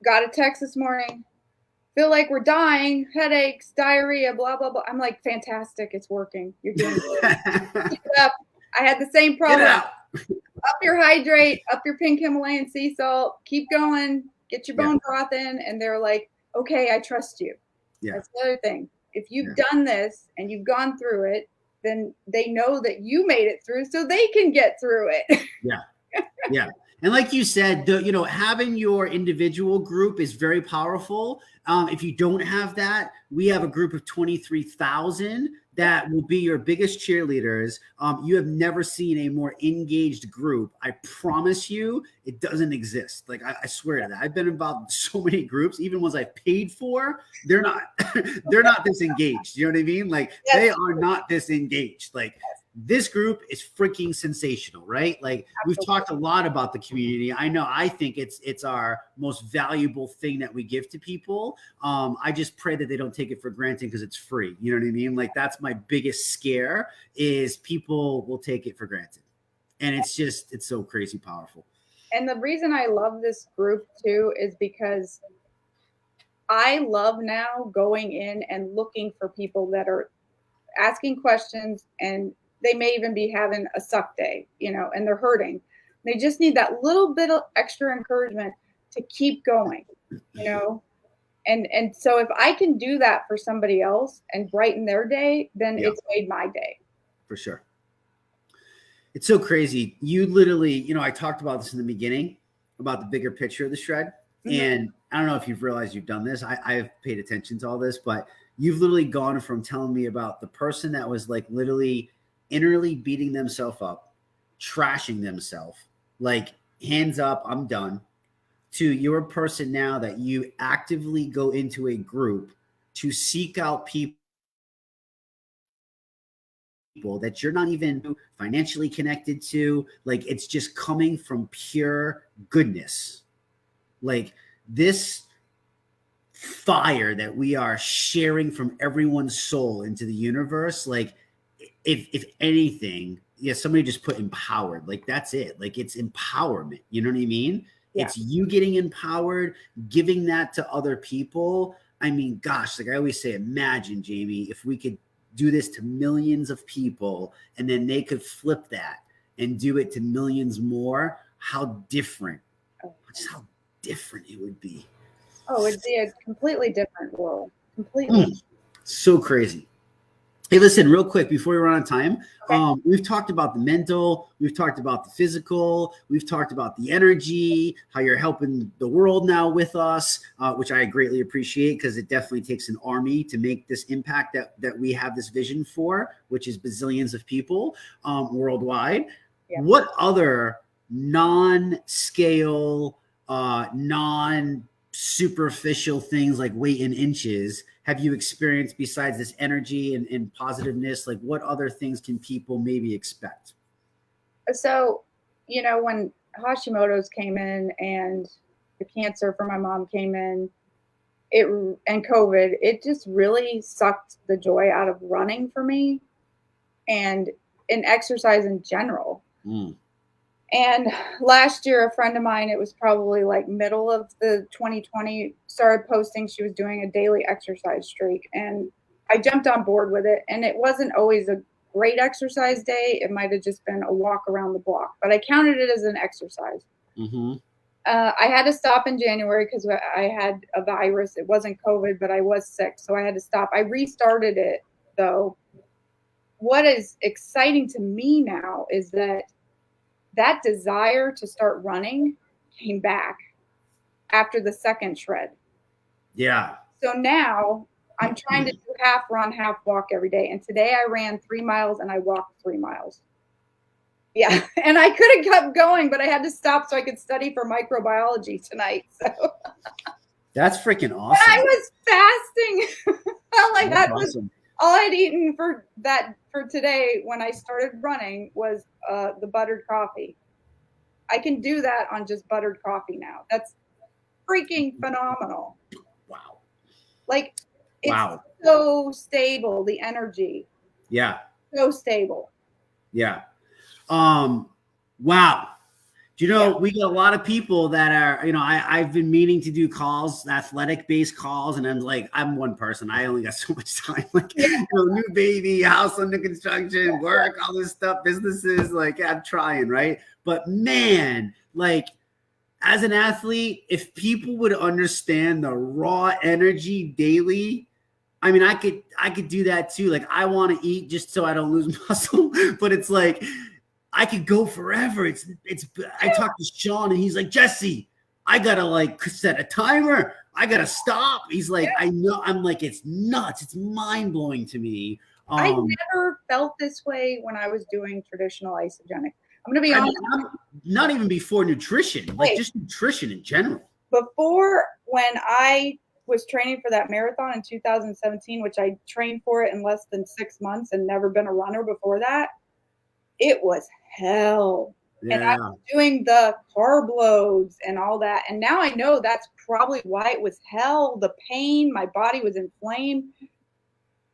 S2: got a text this morning. Feel like we're dying, headaches, diarrhea, blah, blah, blah. I'm like, fantastic. It's working. You're doing it. Keep it up. I had the same problem. Up your hydrate, up your pink Himalayan sea salt, keep going, get your bone broth in. And they're like, okay, I trust you. Yeah. That's the other thing. If you've done this and you've gone through it, then they know that you made it through so they can get through it.
S1: Yeah. Yeah. And like you said, having your individual group is very powerful. If you don't have that, we have a group of 23,000 that will be your biggest cheerleaders. You have never seen a more engaged group. I promise you, it doesn't exist. Like I swear to that. I've been involved in so many groups, even ones I've paid for. They're not, they're not this engaged. You know what I mean? Like they are not this engaged. Like this group is freaking sensational, right? Like we've talked a lot about the community. I think it's our most valuable thing that we give to people. I just pray that they don't take it for granted because it's free. You know what I mean? Like that's my biggest scare is people will take it for granted. And it's so crazy powerful.
S2: And the reason I love this group too is because I love now going in and looking for people that are asking questions, and they may even be having a suck day, and they're hurting. They just need that little bit of extra encouragement to keep going, And so if I can do that for somebody else and brighten their day, then it's made my day.
S1: For sure. It's so crazy. You literally, I talked about this in the beginning about the bigger picture of the shred. Mm-hmm. And I don't know if you've realized you've done this. I've paid attention to all this, but you've literally gone from telling me about the person that was like literally innerly beating themselves up, trashing themselves, like hands up, I'm done, to you're a person now that you actively go into a group to seek out people that you're not even financially connected to. Like it's just coming from pure goodness. Like this fire that we are sharing from everyone's soul into the universe. Like if anything, somebody just put empowered, like that's it. Like it's empowerment. You know what I mean? Yeah. It's you getting empowered, giving that to other people. I mean, gosh, like I always say, imagine, Jaimie, if we could do this to millions of people and then they could flip that and do it to millions more, how different, just how different it would be.
S2: Oh, it'd be a completely different world. Completely.
S1: So crazy. Hey, listen, real quick before we run out of time, okay. We've talked about the mental, we've talked about the physical, we've talked about the energy, how you're helping the world now with us, which I greatly appreciate because it definitely takes an army to make this impact that we have this vision for, which is bazillions of people worldwide. Yeah. What other non-scale, non-superficial things like weight in inches have you experienced besides this energy and positiveness? Like what other things can people maybe expect?
S2: So, when Hashimoto's came in and the cancer for my mom came in, and COVID, it just really sucked the joy out of running for me and in exercise in general. And last year, a friend of mine, it was probably like middle of the 2020, started posting she was doing a daily exercise streak. And I jumped on board with it. And it wasn't always a great exercise day. It might have just been a walk around the block. But I counted it as an exercise. Mm-hmm. I had to stop in January because I had a virus. It wasn't COVID, but I was sick. So I had to stop. I restarted it, though. What is exciting to me now is that desire to start running came back after the second shred.
S1: Yeah.
S2: So now I'm trying to do half run, half walk every day. And today I ran 3 miles and I walked 3 miles. Yeah. And I could have kept going, but I had to stop so I could study for microbiology tonight. So
S1: that's freaking awesome.
S2: And I was fasting. All I'd eaten for today when I started running was the buttered coffee. I can do that on just buttered coffee now. That's freaking phenomenal.
S1: Wow.
S2: Like it's a so stable, the energy.
S1: Yeah.
S2: So stable.
S1: Yeah. Wow. Do you know, we get a lot of people that are, I've been meaning to do calls, athletic based calls. And I'm like, I'm one person. I only got so much time. Like, new baby, house under construction, work, all this stuff, businesses. Like, I'm trying, right? But man, like, as an athlete, if people would understand the raw energy daily, I mean, I could do that too. Like, I want to eat just so I don't lose muscle, but it's like I could go forever. It's. I talked to Sean and he's like, Jesse, I gotta like set a timer. I gotta stop. He's like, I know. I'm like, it's nuts. It's mind blowing to me.
S2: I never felt this way when I was doing traditional isogenic. I'm going to be honest.
S1: Not even before nutrition, like just nutrition in general.
S2: Before, when I was training for that marathon in 2017, which I trained for it in less than 6 months and never been a runner before that, it was hell. Yeah. And I was doing the carb loads and all that. And now I know that's probably why it was hell. The pain, my body was inflamed.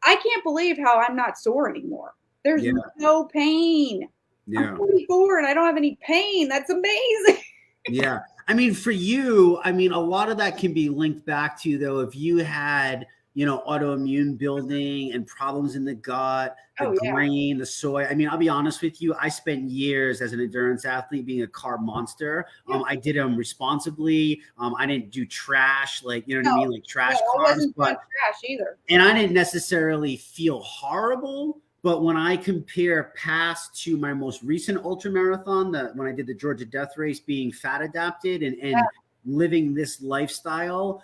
S2: I can't believe how I'm not sore anymore. There's no pain. I'm 44 and I don't have any pain. That's amazing.
S1: Yeah. I mean, for you, I mean, a lot of that can be linked back to, though, if you had, autoimmune building and problems in the gut, the grain, the soy. I mean, I'll be honest with you. I spent years as an endurance athlete being a carb monster. I did them responsibly. I didn't do trash, like, you know what I mean? Like trash carbs. I wasn't doing
S2: trash either.
S1: And I didn't necessarily feel horrible. But when I compare past to my most recent ultra marathon, when I did the Georgia Death Race, being fat adapted and living this lifestyle,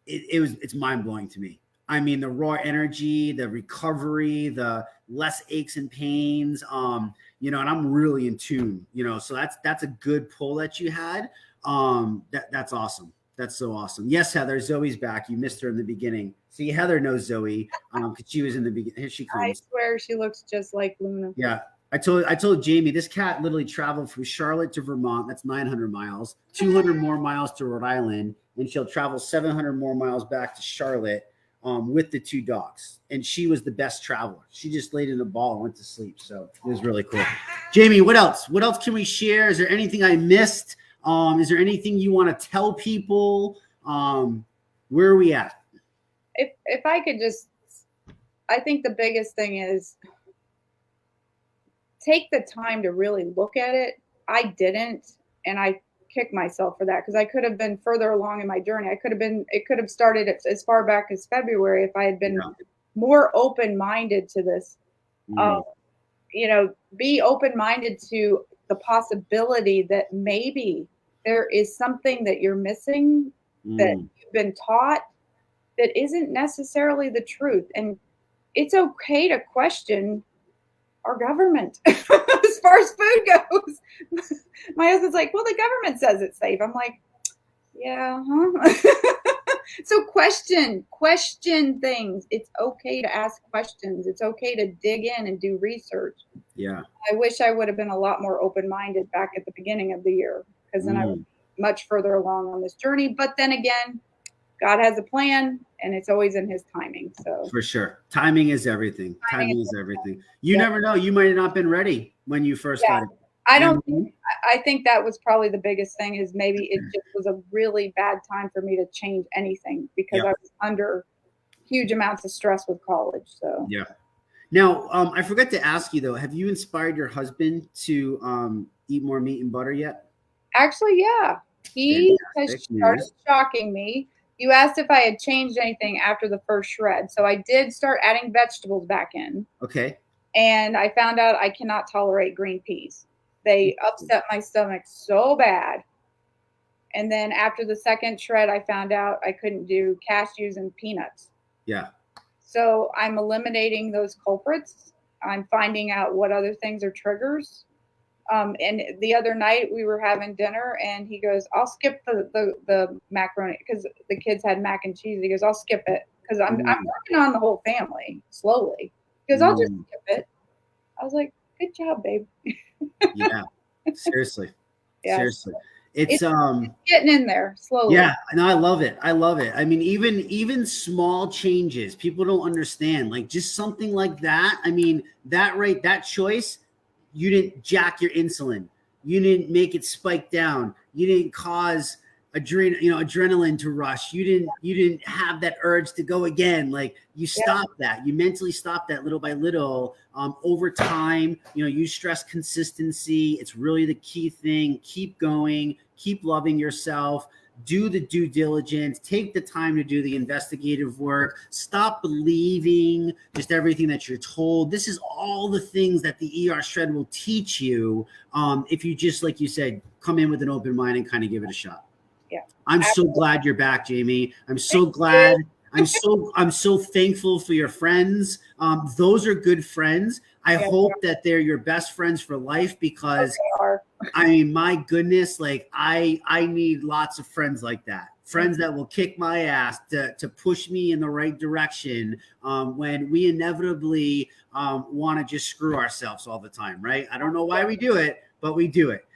S1: it's mind blowing to me. I mean, the raw energy, the recovery, the less aches and pains, and I'm really in tune, so that's a good pull that you had. That's awesome. That's so awesome. Yes, Heather, Zoe's back. You missed her in the beginning. See, Heather knows Zoe because she was in the beginning. Here she comes.
S2: I swear she looks just like Luna.
S1: Yeah. I told Jaimie, this cat literally traveled from Charlotte to Vermont. That's 900 miles, 200 more miles to Rhode Island, and she'll travel 700 more miles back to Charlotte with the 2 dogs. And she was the best traveler. She just laid in a ball and went to sleep. So it was really cool. Jaimie, what else? What else can we share? Is there anything I missed? Is there anything you want to tell people? Where are we at?
S2: If I could just, I think the biggest thing is take the time to really look at it. I didn't, and I kick myself for that because I could have been further along in my journey. It could have started as far back as February if I had been more open-minded to this. Be open-minded to the possibility that maybe there is something that you're missing that you've been taught that isn't necessarily the truth. And it's okay to question our government as far as food goes. My husband's like, well, the government says it's safe. I'm like, yeah, So question things. It's okay to ask questions. It's okay to dig in and do research.
S1: Yeah.
S2: I wish I would have been a lot more open-minded back at the beginning of the year, because then I was much further along on this journey. But then again, God has a plan, and it's always in his timing. So
S1: for sure. Timing is everything. Timing is everything. You never know. You might have not been ready when you first got it.
S2: I think that was probably the biggest thing, is maybe it just was a really bad time for me to change anything because I was under huge amounts of stress with college. So
S1: Now, I forgot to ask you though, have you inspired your husband to eat more meat and butter yet?
S2: Actually, yeah. He has started shocking me. You asked if I had changed anything after the first shred. So I did start adding vegetables back in.
S1: Okay.
S2: And I found out I cannot tolerate green peas. They upset my stomach so bad. And then after the second shred, I found out I couldn't do cashews and peanuts.
S1: Yeah.
S2: So I'm eliminating those culprits. I'm finding out what other things are triggers. And the other night we were having dinner and he goes, I'll skip the macaroni because the kids had mac and cheese. He goes, I'll skip it because I'm working on the whole family slowly. He goes, I'll just skip it. I was like, good job, babe.
S1: Yeah, seriously. Seriously. It's
S2: getting in there slowly.
S1: Yeah, no, I love it. I love it. I mean, even small changes, people don't understand. Like just something like that. I mean, that choice, you didn't jack your insulin. You didn't make it spike down. You didn't cause adrenaline to rush. You didn't have that urge to go again. Like you stopped that. You mentally stopped that little by little. Over time, you stress consistency. It's really the key thing. Keep going. Keep loving yourself. Do the due diligence, take the time to do the investigative work, stop believing just everything that you're told. This is all the things that the ER Shred will teach you if you just, like you said, come in with an open mind and kind of give it a shot.
S2: Yeah.
S1: I'm so glad you're back, Jaimie. I'm so glad. I'm so thankful for your friends. Those are good friends. I hope that they're your best friends for life because I mean, my goodness, like I need lots of friends like that. Friends that will kick my ass to push me in the right direction when we inevitably want to just screw ourselves all the time, right? I don't know why we do it, but we do it.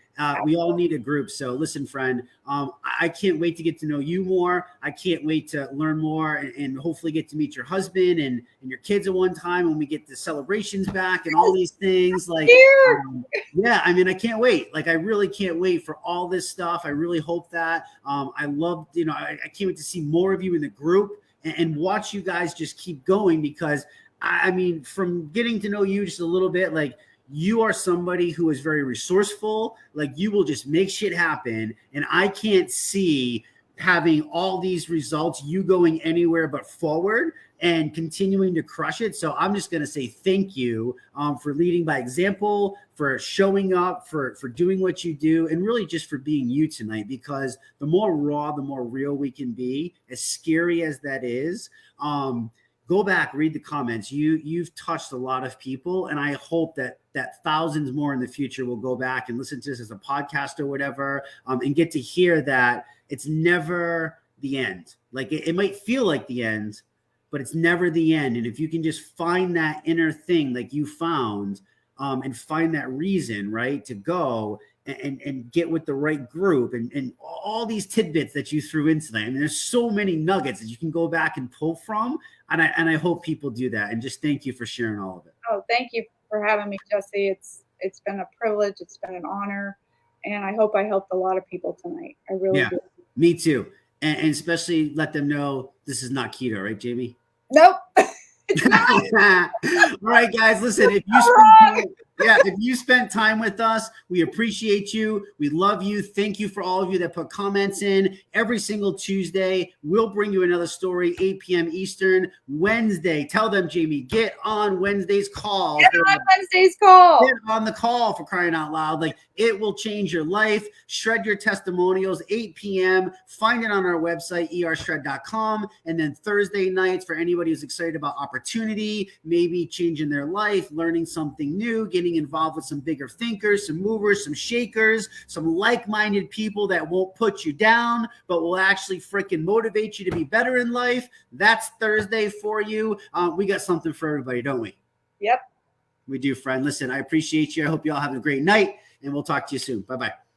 S1: We all need a group. So listen, friend, I can't wait to get to know you more. I can't wait to learn more and hopefully get to meet your husband and your kids at one time when we get the celebrations back and all these things. Like, yeah, I mean, I can't wait. Like, I really can't wait for all this stuff. I really hope that. I love, I can't wait to see more of you in the group and watch you guys just keep going because, I mean, from getting to know you just a little bit, like, you are somebody who is very resourceful. Like you will just make shit happen. And I can't see having all these results, you going anywhere but forward and continuing to crush it. So I'm just going to say thank you for leading by example, for showing up, for doing what you do, and really just for being you tonight, because the more raw, the more real we can be, as scary as that is. Go back, read the comments. You've touched a lot of people, and I hope that thousands more in the future will go back and listen to this as a podcast or whatever, and get to hear that it's never the end. Like it might feel like the end, but it's never the end. And if you can just find that inner thing like you found, and find that reason, right, to go and get with the right group and all these tidbits that you threw into them. I mean, there's so many nuggets that you can go back and pull from. And I hope people do that. And just thank you for sharing all of it.
S2: Oh, thank you for having me, Jesse. It's been a privilege. It's been an honor. And I hope I helped a lot of people tonight. I really do.
S1: Me too. And especially let them know this is not keto, right, Jaimie?
S2: Nope.
S1: All right, guys, listen, if you spent time with us, we appreciate you. We love you. Thank you for all of you that put comments in. Every single Tuesday, we'll bring you another story, 8 p.m. Eastern. Wednesday, tell them, Jaimie, get on Wednesday's call.
S2: Get on Wednesday's call.
S1: Get on the call, for crying out loud. Like, it will change your life. Shred your testimonials, 8 p.m. Find it on our website, ershred.com. And then Thursday nights, for anybody who's excited about opportunity, maybe changing their life, learning something new, getting involved with some bigger thinkers, some movers, some shakers, some like-minded people that won't put you down, but will actually freaking motivate you to be better in life. That's Thursday for you. We got something for everybody, don't we?
S2: Yep.
S1: We do, friend. Listen, I appreciate you. I hope you all have a great night, and we'll talk to you soon. Bye-bye.